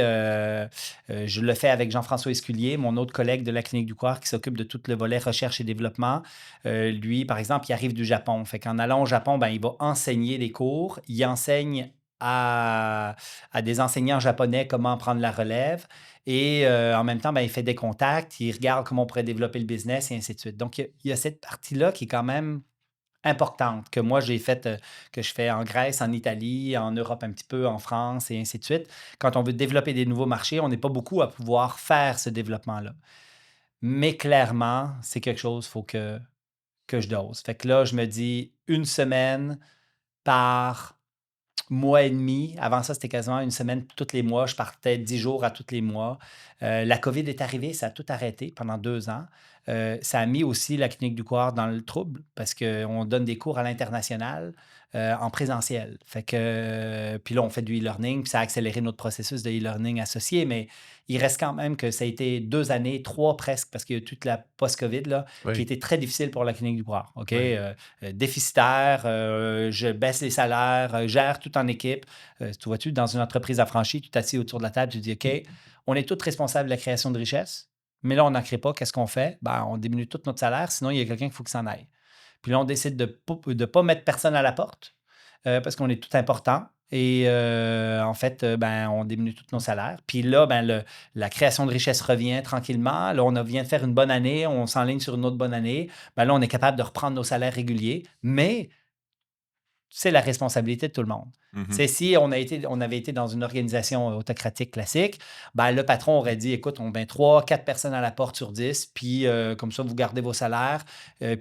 Je le fais avec Jean-François Esculier, mon autre collègue de la Clinique du Corps qui s'occupe de tout le volet recherche et développement. Lui, par exemple, il arrive du Japon. Fait qu'en allant au Japon, ben, il va enseigner des cours. Il enseigne à des enseignants japonais comment prendre la relève. Et en même temps, ben, il fait des contacts, il regarde comment on pourrait développer le business et ainsi de suite. Donc, il y a cette partie-là qui est quand même importante, que moi j'ai faite, que je fais en Grèce, en Italie, en Europe un petit peu, en France et ainsi de suite. Quand on veut développer des nouveaux marchés, on n'est pas beaucoup à pouvoir faire ce développement-là. Mais clairement, c'est quelque chose, il faut que que je dose. Fait que là, je me dis une semaine par mois et demi. Avant ça, c'était quasiment une semaine tous les mois. Je partais 10 jours à tous les mois. La COVID est arrivée, ça a tout arrêté pendant 2 ans. Ça a mis aussi la clinique du coureur dans le trouble parce qu'on donne des cours à l'international en présentiel. Fait que, puis là, on fait du e-learning, puis ça a accéléré notre processus de e-learning associé, mais il reste quand même que ça a été 2 années, 3 presque, parce qu'il y a eu toute la post-COVID là, qui Oui, était très difficile pour la clinique du coureur. OK? oui. Déficitaire, je baisse les salaires, gère tout en équipe. Tu vois-tu, dans une entreprise affranchie, tu t'assieds autour de la table, tu dis, OK, on est tous responsables de la création de richesse, mais là, on n'en crée pas. Qu'est-ce qu'on fait? Ben, on diminue tout notre salaire, sinon, il y a quelqu'un qu'il faut qu'il s'en aille. Puis là, on décide de ne pas mettre personne à la porte parce qu'on est tout important. Et en fait, ben, on diminue tous nos salaires. Puis là, ben, la création de richesse revient tranquillement. Là, vient de faire une bonne année, on s'enligne sur une autre bonne année. Ben, là, on est capable de reprendre nos salaires réguliers, mais c'est la responsabilité de tout le monde. Mhm. C'est si on avait été dans une organisation autocratique classique, ben, le patron aurait dit, écoute, on met 3, 4 personnes à la porte sur 10, puis comme ça, vous gardez vos salaires,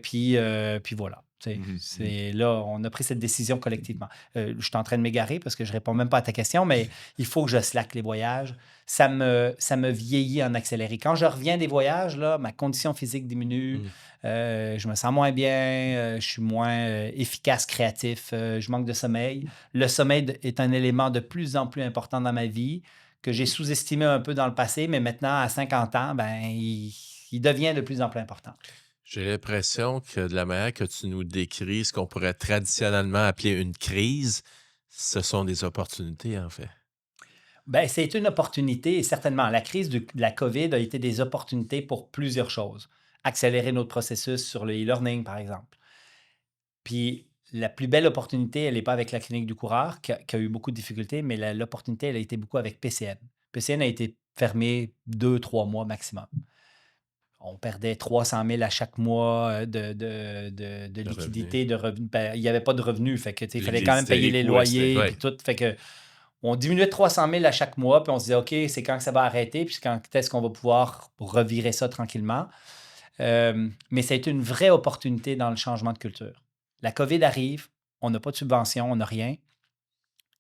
puis voilà. Tu sais, Mhm. Mhm. c'est là, on a pris cette décision collectivement. Je suis en train de m'égarer parce que je réponds même pas à ta question, mais il faut que je slack les voyages. Ça me vieillit en accéléré. Quand je reviens des voyages, là, ma condition physique diminue. Mm. Je me sens moins bien, je suis moins efficace, créatif, je manque de sommeil. Le sommeil est un élément de plus en plus important dans ma vie que j'ai sous-estimé un peu dans le passé, mais maintenant, à 50 ans, ben, il devient de plus en plus important. J'ai l'impression que de la manière que tu nous décris ce qu'on pourrait traditionnellement appeler une crise, ce sont des opportunités, en fait. Ben, c'est une opportunité et certainement, la crise de la COVID a été des opportunités pour plusieurs choses. Accélérer notre processus sur le e-learning, par exemple. Puis la plus belle opportunité, elle n'est pas avec la clinique du coureur, qui a eu beaucoup de difficultés, mais l'opportunité, elle a été beaucoup avec PCN. PCN a été fermé 2, 3 mois maximum. On perdait 300 000 à chaque mois de Le revenu. liquidité, de revenus. Ben, il n'y avait pas de revenus, fait que, tu sais, il fallait quand Les, même payer les les coûts restaient. loyers, Oui. puis tout. Fait que on diminuait de 300 000 à chaque mois, puis on se disait, OK, c'est quand que ça va arrêter, puis quand est-ce qu'on va pouvoir revirer ça tranquillement. Mais ça a été une vraie opportunité dans le changement de culture. La COVID arrive, on n'a pas de subvention, on n'a rien.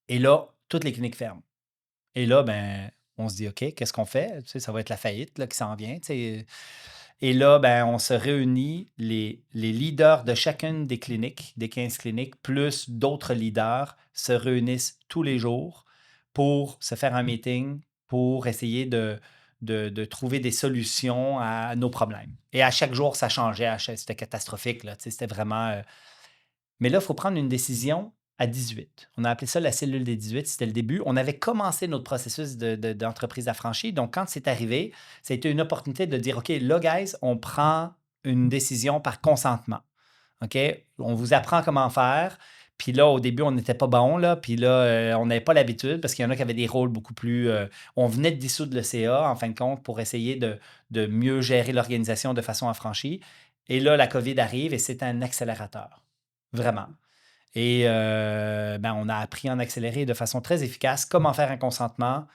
Et là, toutes les cliniques ferment. Et là, ben, on se dit, OK, qu'est-ce qu'on fait? Tu sais, ça va être la faillite là, qui s'en vient. Tu sais. Et là, ben, on se réunit, les leaders de chacune des cliniques, des 15 cliniques, plus d'autres leaders, se réunissent tous les jours pour se faire un meeting, pour essayer de trouver des solutions à nos problèmes. Et à chaque jour, ça changeait. C'était catastrophique. Là, tu sais, c'était vraiment. Mais là, il faut prendre une décision à 18. On a appelé ça la cellule des 18, c'était le début. On avait commencé notre processus d'entreprise affranchie. Donc, quand c'est arrivé, ça a été une opportunité de dire, OK, là, guys, on prend une décision par consentement. OK? On vous apprend comment faire. Puis là, au début, on n'était pas bon, là. Puis là, on n'avait pas l'habitude parce qu'il y en a qui avaient des rôles beaucoup plus. On venait de dissoudre le CA, en fin de compte, pour essayer de mieux gérer l'organisation de façon affranchie. Et là, la COVID arrive et c'est un accélérateur. Vraiment. Et ben, on a appris en accéléré de façon très efficace comment faire un consentement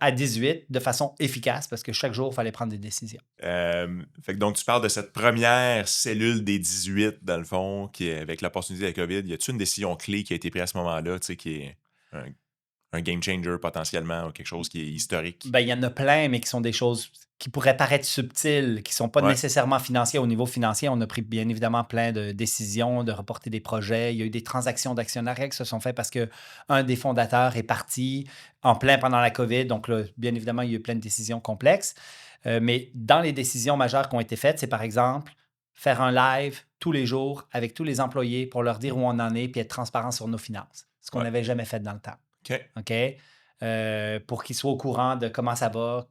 à 18 de façon efficace parce que chaque jour, il fallait prendre des décisions. Fait que donc, tu parles de cette première cellule des 18, dans le fond, qui est avec l'opportunité de la COVID. Y a-t-il une décision clé qui a été prise à ce moment-là, tu sais, qui est un game changer potentiellement ou quelque chose qui est historique? Ben, il y en a plein, mais qui sont des choses qui pourraient paraître subtiles, qui ne sont pas Ouais. nécessairement financières. Au niveau financier, on a pris bien évidemment plein de décisions, de reporter des projets. Il y a eu des transactions d'actionnariat qui se sont faites parce qu'un des fondateurs est parti en plein pendant la COVID. Donc, là, bien évidemment, il y a eu plein de décisions complexes. Mais dans les décisions majeures qui ont été faites, c'est par exemple faire un live tous les jours avec tous les employés pour leur dire où on en est puis être transparent sur nos finances, ce qu'on Ouais. n'avait jamais fait dans le temps. OK. OK? Pour qu'ils soient au courant de comment ça va,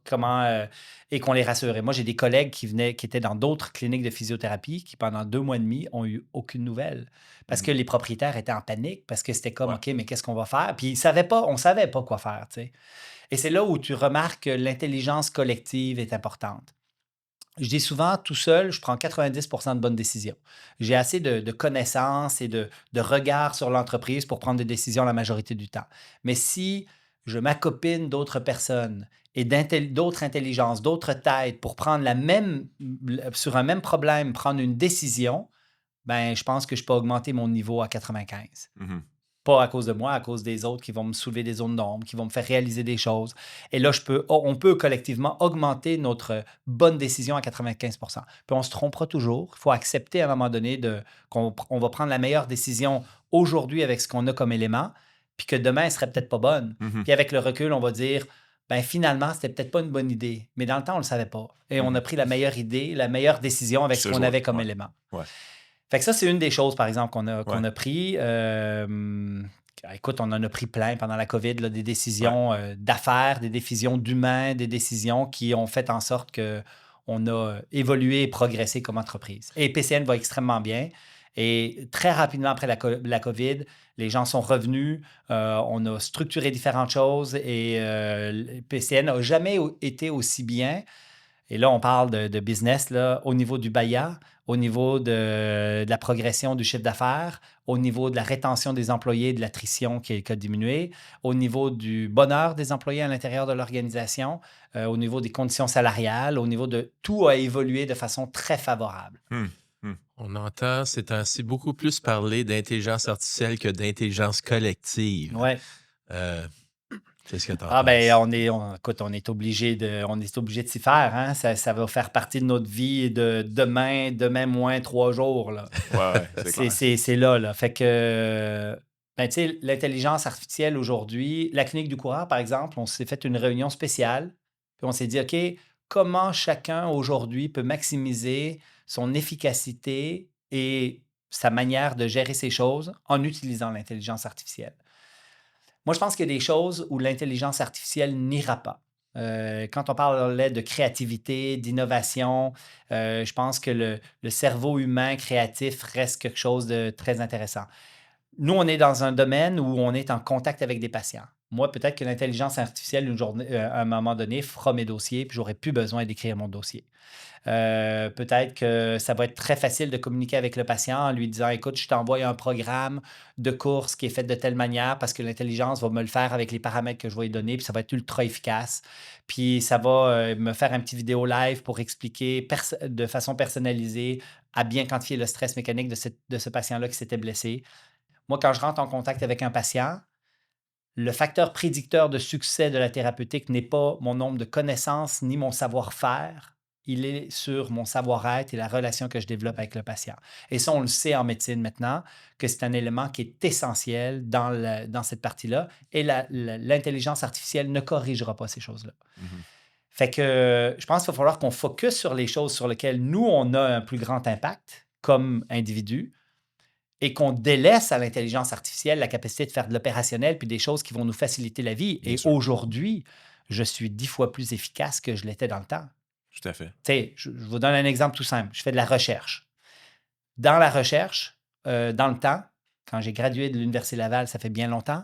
et qu'on les rassure. Et moi, j'ai des collègues qui étaient dans d'autres cliniques de physiothérapie qui, pendant 2 mois et demi, ont eu aucune nouvelle. Parce que les propriétaires étaient en panique, parce que c'était comme, Ouais. OK, mais qu'est-ce qu'on va faire? Puis on ne savait pas quoi faire, tu sais. Et c'est là où tu remarques que l'intelligence collective est importante. Je dis souvent, tout seul, je prends 90% de bonnes décisions. J'ai assez de connaissances et de regard sur l'entreprise pour prendre des décisions la majorité du temps. Mais si je m'accopine d'autres personnes et d'autres intelligences, d'autres têtes pour prendre sur un même problème, prendre une décision, ben, je pense que je peux augmenter mon niveau à 95. Mhm. Pas à cause de moi, à cause des autres qui vont me soulever des zones d'ombre, qui vont me faire réaliser des choses. Et là, on peut collectivement augmenter notre bonne décision à 95%. Puis on se trompera toujours. Il faut accepter à un moment donné qu'on va prendre la meilleure décision aujourd'hui avec ce qu'on a comme élément, puis que demain, elle serait peut-être pas bonne. Mhm. Puis avec le recul, on va dire, ben finalement, c'était peut-être pas une bonne idée. Mais dans le temps, on le savait pas. Et on a pris la meilleure idée, la meilleure décision avec ce qu'on avait comme élément. Ouais. Fait que ça, c'est une des choses, par exemple, qu'on Ouais. a pris. Écoute, on en a pris plein pendant la COVID, là, des décisions d'affaires, des décisions d'humains, des décisions qui ont fait en sorte qu'on a évolué et progressé comme entreprise. Et PCN va extrêmement bien. Et très rapidement après la COVID, les gens sont revenus, on a structuré différentes choses et PCN n'a jamais été aussi bien. Et là, on parle de business là, au niveau du BAYA, au niveau de la progression du chiffre d'affaires, au niveau de la rétention des employés, de l'attrition qui a diminué, au niveau du bonheur des employés à l'intérieur de l'organisation, au niveau des conditions salariales, au niveau de tout a évolué de façon très favorable. On entend ces temps-ci beaucoup plus parler d'intelligence artificielle que d'intelligence collective. Ouais. Qu'est-ce que tu en Ah penses? ben, écoute, on est obligé de s'y faire. Hein? Ça va faire partie de notre vie de demain moins 3 jours. Là. Ouais, C'est là. Fait que, ben, tu sais, l'intelligence artificielle aujourd'hui, la clinique du coureur, par exemple, on s'est fait une réunion spéciale. Puis on s'est dit, OK, comment chacun aujourd'hui peut maximiser son efficacité et sa manière de gérer ses choses en utilisant l'intelligence artificielle. Moi, je pense qu'il y a des choses où l'intelligence artificielle n'ira pas. Quand on parlait de créativité, d'innovation, je pense que le cerveau humain créatif reste quelque chose de très intéressant. Nous, on est dans un domaine où on est en contact avec des patients. Moi, peut-être que l'intelligence artificielle, une journée, à un moment donné, fera mes dossiers, puis j'aurai plus besoin d'écrire mon dossier. Peut-être que ça va être très facile de communiquer avec le patient en lui disant, écoute, je t'envoie un programme de course qui est fait de telle manière parce que l'intelligence va me le faire avec les paramètres que je vais lui donner, puis ça va être ultra efficace. Puis ça va me faire un petit vidéo live pour expliquer de façon personnalisée à bien quantifier le stress mécanique de ce patient-là qui s'était blessé. Moi, quand je rentre en contact avec un patient, le facteur prédicteur de succès de la thérapeutique n'est pas mon nombre de connaissances ni mon savoir-faire. Il est sur mon savoir-être et la relation que je développe avec le patient. Et ça, on le sait en médecine maintenant, que c'est un élément qui est essentiel dans cette partie-là. Et l'intelligence artificielle ne corrigera pas ces choses-là. Fait que je pense qu'il va falloir qu'on focus sur les choses sur lesquelles nous, on a un plus grand impact comme individu et qu'on délaisse à l'intelligence artificielle la capacité de faire de l'opérationnel puis des choses qui vont nous faciliter la vie. Bien et sûr. Aujourd'hui, je suis 10 fois plus efficace que je l'étais dans le temps. Tout à fait. Tu sais, je vous donne un exemple tout simple. Je fais de la recherche. Dans la recherche, dans le temps, quand j'ai gradué de l'Université Laval, ça fait bien longtemps,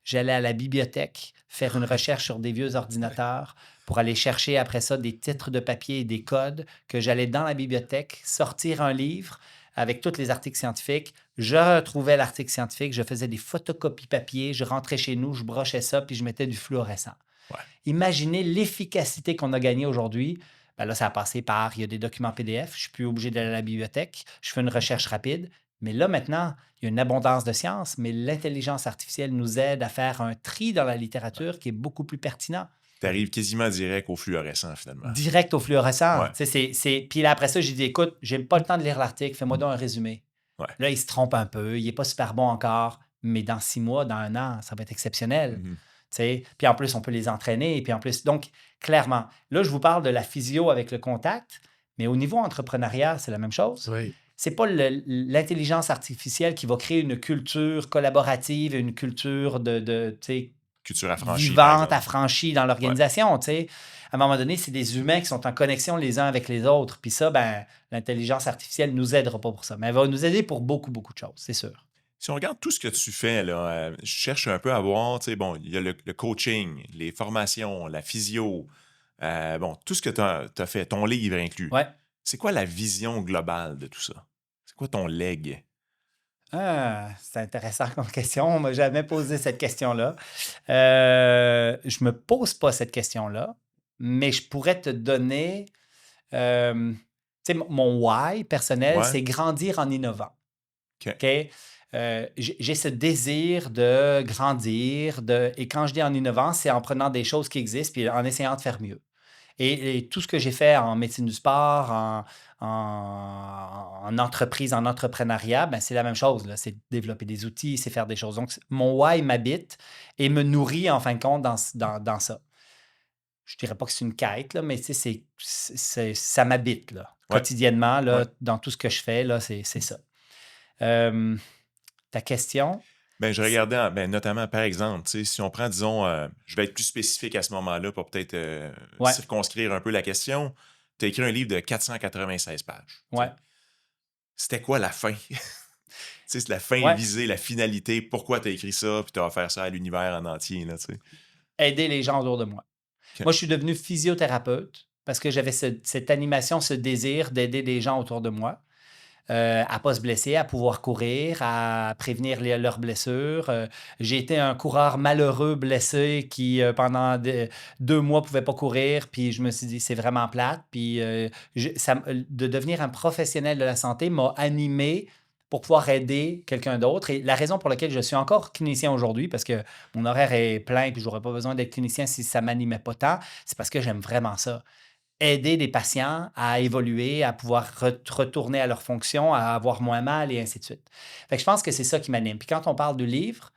j'allais à la bibliothèque faire une recherche sur des vieux ordinateurs pour aller chercher après ça des titres de papier et des codes que j'allais dans la bibliothèque, sortir un livre avec tous les articles scientifiques. Je retrouvais l'article scientifique, je faisais des photocopies papier, je rentrais chez nous, je brochais ça, puis je mettais du fluorescent. Ouais. Imaginez l'efficacité qu'on a gagnée aujourd'hui. Ben là, ça a passé par, il y a des documents PDF, je ne suis plus obligé d'aller à la bibliothèque, je fais une recherche rapide. Mais là, maintenant, il y a une abondance de sciences, mais l'intelligence artificielle nous aide à faire un tri dans la littérature qui est beaucoup plus pertinent. Tu arrives quasiment direct au fluorescent, finalement. Direct au fluorescent. Ouais. Puis là, après ça, j'ai dit, écoute, j'ai pas le temps de lire l'article, fais-moi donc un résumé. Ouais. Là, il se trompe un peu, il n'est pas super bon encore, mais dans 6 mois, dans 1 an, ça va être exceptionnel. Puis en plus, on peut les entraîner. Et puis en plus, donc, clairement, là, je vous parle de la physio avec le contact, mais au niveau entrepreneurial, c'est la même chose. Oui. C'est pas l'intelligence artificielle qui va créer une culture collaborative et une culture culture affranchie, vivante, affranchie dans l'organisation. Ouais. À un moment donné, c'est des humains qui sont en connexion les uns avec les autres. Puis ça, ben, l'intelligence artificielle ne nous aidera pas pour ça. Mais elle va nous aider pour beaucoup, beaucoup de choses, c'est sûr. Si on regarde tout ce que tu fais, là, je cherche un peu à voir, bon, il y a le coaching, les formations, la physio, tout ce que tu as fait, ton livre inclus. Ouais. C'est quoi la vision globale de tout ça? C'est quoi ton leg? Ah, c'est intéressant comme question. On ne m'a jamais posé cette question-là. Je ne me pose pas cette question-là. mais je pourrais te donner, tu sais, mon why personnel, Ouais, c'est grandir en innovant. OK. OK? J'ai ce désir de grandir, et quand je dis en innovant, c'est en prenant des choses qui existent puis en essayant de faire mieux. Et tout ce que j'ai fait en médecine du sport, en entreprise, en entrepreneuriat, ben, c'est la même chose, là. C'est développer des outils, c'est faire des choses. Donc, mon why m'habite et me nourrit, en fin de compte, dans ça. Je dirais pas que c'est une quête, là, mais tu sais, ça m'habite, là. Ouais, Quotidiennement, ouais. là, dans tout ce que je fais, là, c'est ça. Euh, Ta question? Ben, je c'est- regardais, ben, notamment, par exemple, tu sais, si on prend, disons, je vais être plus spécifique à ce moment-là pour peut-être Ouais, circonscrire un peu la question. Tu as écrit un livre de 496 pages. Tu sais. ouais, C'était quoi la fin? Tu sais, c'est la fin ouais. visée, la finalité. Pourquoi tu as écrit ça, puis tu as offert ça à l'univers en entier, là, tu sais. Aider les gens autour de moi. OK. Moi, je suis devenu physiothérapeute parce que j'avais cette animation, ce désir d'aider les gens autour de moi à ne pas se blesser, à pouvoir courir, à prévenir leurs blessures. J'ai été un coureur malheureux, blessé, qui pendant 2 mois ne pouvait pas courir, puis je me suis dit, c'est vraiment plate. Puis de devenir un professionnel de la santé m'a animé pour pouvoir aider quelqu'un d'autre. Et la raison pour laquelle je suis encore clinicien aujourd'hui, parce que mon horaire est plein, puis j'aurais pas besoin d'être clinicien si ça m'animait pas tant, c'est parce que j'aime vraiment ça. Aider des patients à évoluer, à pouvoir retourner à leur fonction, à avoir moins mal et ainsi de suite. Fait que je pense que c'est ça qui m'anime. Puis quand on parle de livre,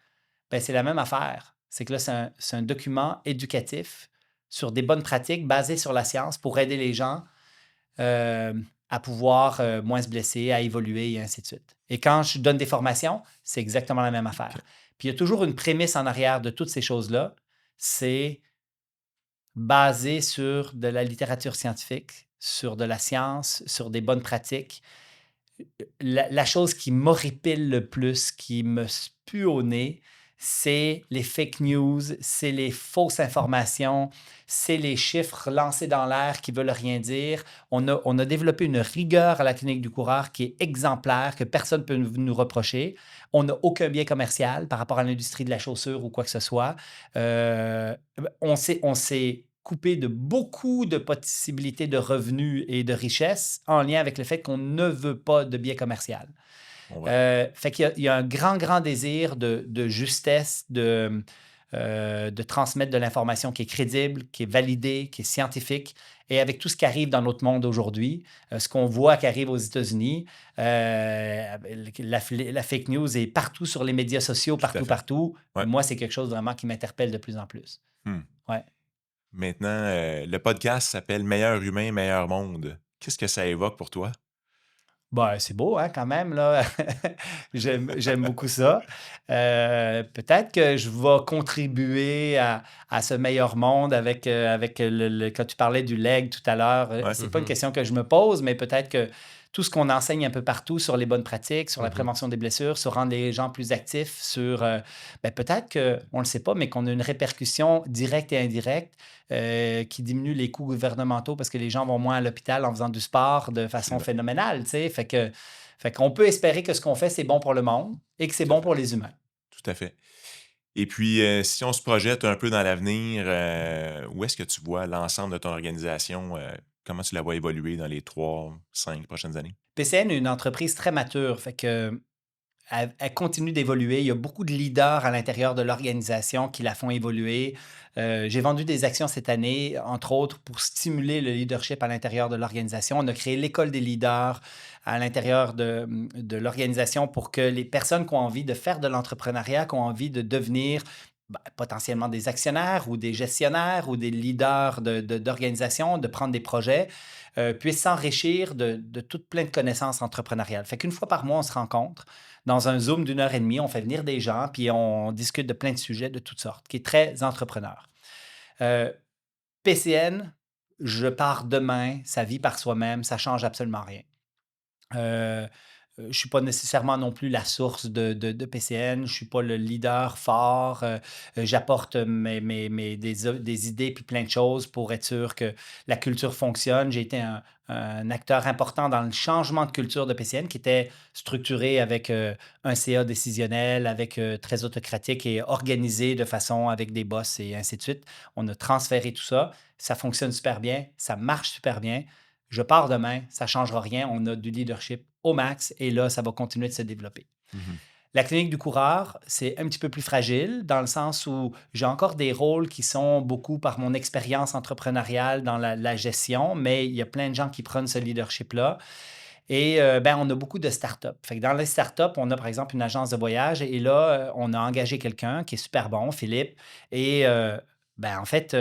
ben c'est la même affaire. C'est que là, c'est un document éducatif sur des bonnes pratiques basées sur la science pour aider les gens euh, à pouvoir moins se blesser, à évoluer et ainsi de suite. Et quand je donne des formations, c'est exactement la même affaire. Puis il y a toujours une prémisse en arrière de toutes ces choses-là, c'est basé sur de la littérature scientifique, sur de la science, sur des bonnes pratiques. La chose qui m'horripile le plus, qui me spue au nez, c'est les fake news, c'est les fausses informations, c'est les chiffres lancés dans l'air qui veulent rien dire. On a développé une rigueur à la clinique du coureur qui est exemplaire, que personne ne peut nous reprocher. On n'a aucun biais commercial par rapport à l'industrie de la chaussure ou quoi que ce soit. On s'est coupé de beaucoup de possibilités de revenus et de richesses en lien avec le fait qu'on ne veut pas de biais commercial. Ouais. Fait qu'il y a un grand, grand désir de justesse, de transmettre de l'information qui est crédible, qui est validée, qui est scientifique. Et avec tout ce qui arrive dans notre monde aujourd'hui, ce qu'on voit qui arrive aux États-Unis, la fake news est partout sur les médias sociaux, Tout à partout, fait. partout. Ouais. Moi, c'est quelque chose vraiment qui m'interpelle de plus en plus. Hmm. Ouais. Maintenant, le podcast s'appelle Meilleur humain, meilleur monde. Qu'est-ce que ça évoque pour toi? Ben, c'est beau, hein, quand même, là. J'aime beaucoup ça. Peut-être que je vais contribuer à ce meilleur monde avec quand tu parlais du leg tout à l'heure. Ouais. C'est pas une question que je me pose, mais peut-être que tout ce qu'on enseigne un peu partout sur les bonnes pratiques, sur la Mhm. prévention des blessures, sur rendre les gens plus actifs, ben, peut-être qu'on ne le sait pas, mais qu'on a une répercussion directe et indirecte qui diminue les coûts gouvernementaux parce que les gens vont moins à l'hôpital en faisant du sport de façon Absolument. phénoménale, tu sais. Fait qu'on peut espérer que ce qu'on fait, c'est bon pour le monde et que c'est Tout à bon fait. pour les humains. Tout à fait. Et puis, si on se projette un peu dans l'avenir, où est-ce que tu vois l'ensemble de ton organisation? Comment tu la vois évoluer dans les 3, 5 prochaines années? PCN est une entreprise très mature, fait que elle continue d'évoluer. Il y a beaucoup de leaders à l'intérieur de l'organisation qui la font évoluer. J'ai vendu des actions cette année, entre autres, pour stimuler le leadership à l'intérieur de l'organisation. On a créé l'école des leaders à l'intérieur de l'organisation pour que les personnes qui ont envie de faire de l'entrepreneuriat, qui ont envie de devenir potentiellement des actionnaires ou des gestionnaires ou des leaders d'organisations, de prendre des projets, puissent s'enrichir de toutes plein de connaissances entrepreneuriales. Fait qu'une fois par mois, on se rencontre dans un Zoom d'1 heure et demie, on fait venir des gens, puis on discute de plein de sujets de toutes sortes, qui est très entrepreneur. Euh, PCN, je pars demain, ça vit par soi-même, ça change absolument rien. Je ne suis pas nécessairement non plus la source de PCN, je ne suis pas le leader fort. J'apporte des idées puis plein de choses pour être sûr que la culture fonctionne. J'ai été un acteur important dans le changement de culture de PCN qui était structuré avec un CA décisionnel, avec très autocratique et organisé de façon avec des boss et ainsi de suite. On a transféré tout ça. ça fonctionne super bien, ça marche super bien. Je pars demain, ça ne changera rien, on a du leadership au max et là, ça va continuer de se développer. Mhm. La clinique du coureur, c'est un petit peu plus fragile dans le sens où j'ai encore des rôles qui sont beaucoup par mon expérience entrepreneuriale dans la gestion, mais il y a plein de gens qui prennent ce leadership-là. Et on a beaucoup de startups. Fait que dans les startups, on a par exemple une agence de voyage et là, on a engagé quelqu'un qui est super bon, Philippe. Et en fait,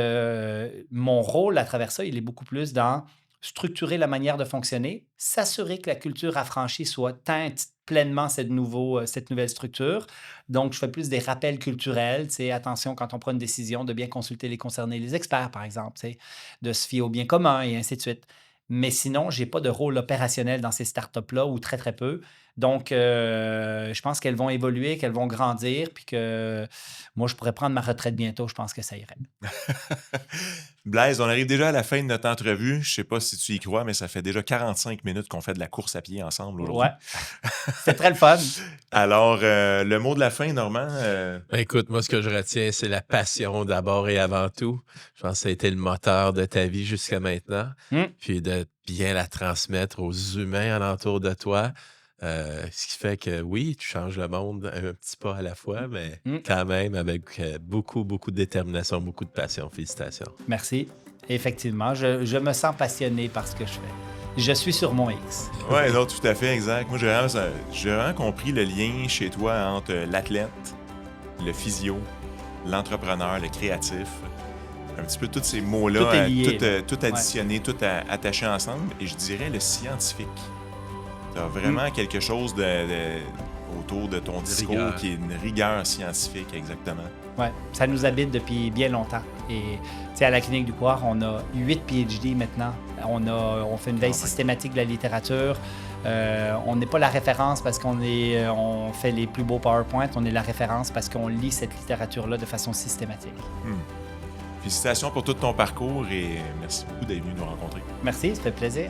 mon rôle à travers ça, il est beaucoup plus dans structurer la manière de fonctionner, s'assurer que la culture affranchie soit teinte pleinement cette nouvelle structure. Donc, je fais plus des rappels culturels. Tu sais, attention, quand on prend une décision, de bien consulter les concernés, les experts, par exemple, tu sais, de se fier au bien commun et ainsi de suite. Mais sinon, je n'ai pas de rôle opérationnel dans ces startups-là ou très, très peu. Donc, je pense qu'elles vont évoluer, qu'elles vont grandir, puis que moi, je pourrais prendre ma retraite bientôt. Je pense que ça irait. Blaise, on arrive déjà à la fin de notre entrevue. Je ne sais pas si tu y crois, mais ça fait déjà 45 minutes qu'on fait de la course à pied ensemble aujourd'hui. Ouais, c'est très le fun. Alors, le mot de la fin, Normand? Écoute, moi, ce que je retiens, c'est la passion d'abord et avant tout. Je pense que ça a été le moteur de ta vie jusqu'à maintenant. Puis de bien la transmettre aux humains alentour de toi. Ce qui fait que oui, tu changes le monde un petit pas à la fois, mais quand même avec beaucoup, beaucoup de détermination, beaucoup de passion. Félicitations. Merci. Effectivement, je me sens passionné par ce que je fais. Je suis sur mon X. Oui, non, tout à fait, exact. Moi, j'ai vraiment compris le lien chez toi entre l'athlète, le physio, l'entrepreneur, le créatif. Un petit peu tous ces mots-là, Tout est lié, tout additionné, tout attaché ensemble. Et je dirais le scientifique. Tu as vraiment quelque chose autour de ton discours Rigueur. qui est une rigueur scientifique, exactement. Oui, ça nous habite depuis bien longtemps. Et tu sais, à la clinique du coureur, on a 8 PhD maintenant. On fait une veille systématique de la littérature. On n'est pas la référence parce on fait les plus beaux PowerPoint. On est la référence parce qu'on lit cette littérature-là de façon systématique. Félicitations pour tout ton parcours et merci beaucoup d'être venu nous rencontrer. Merci, ça fait plaisir.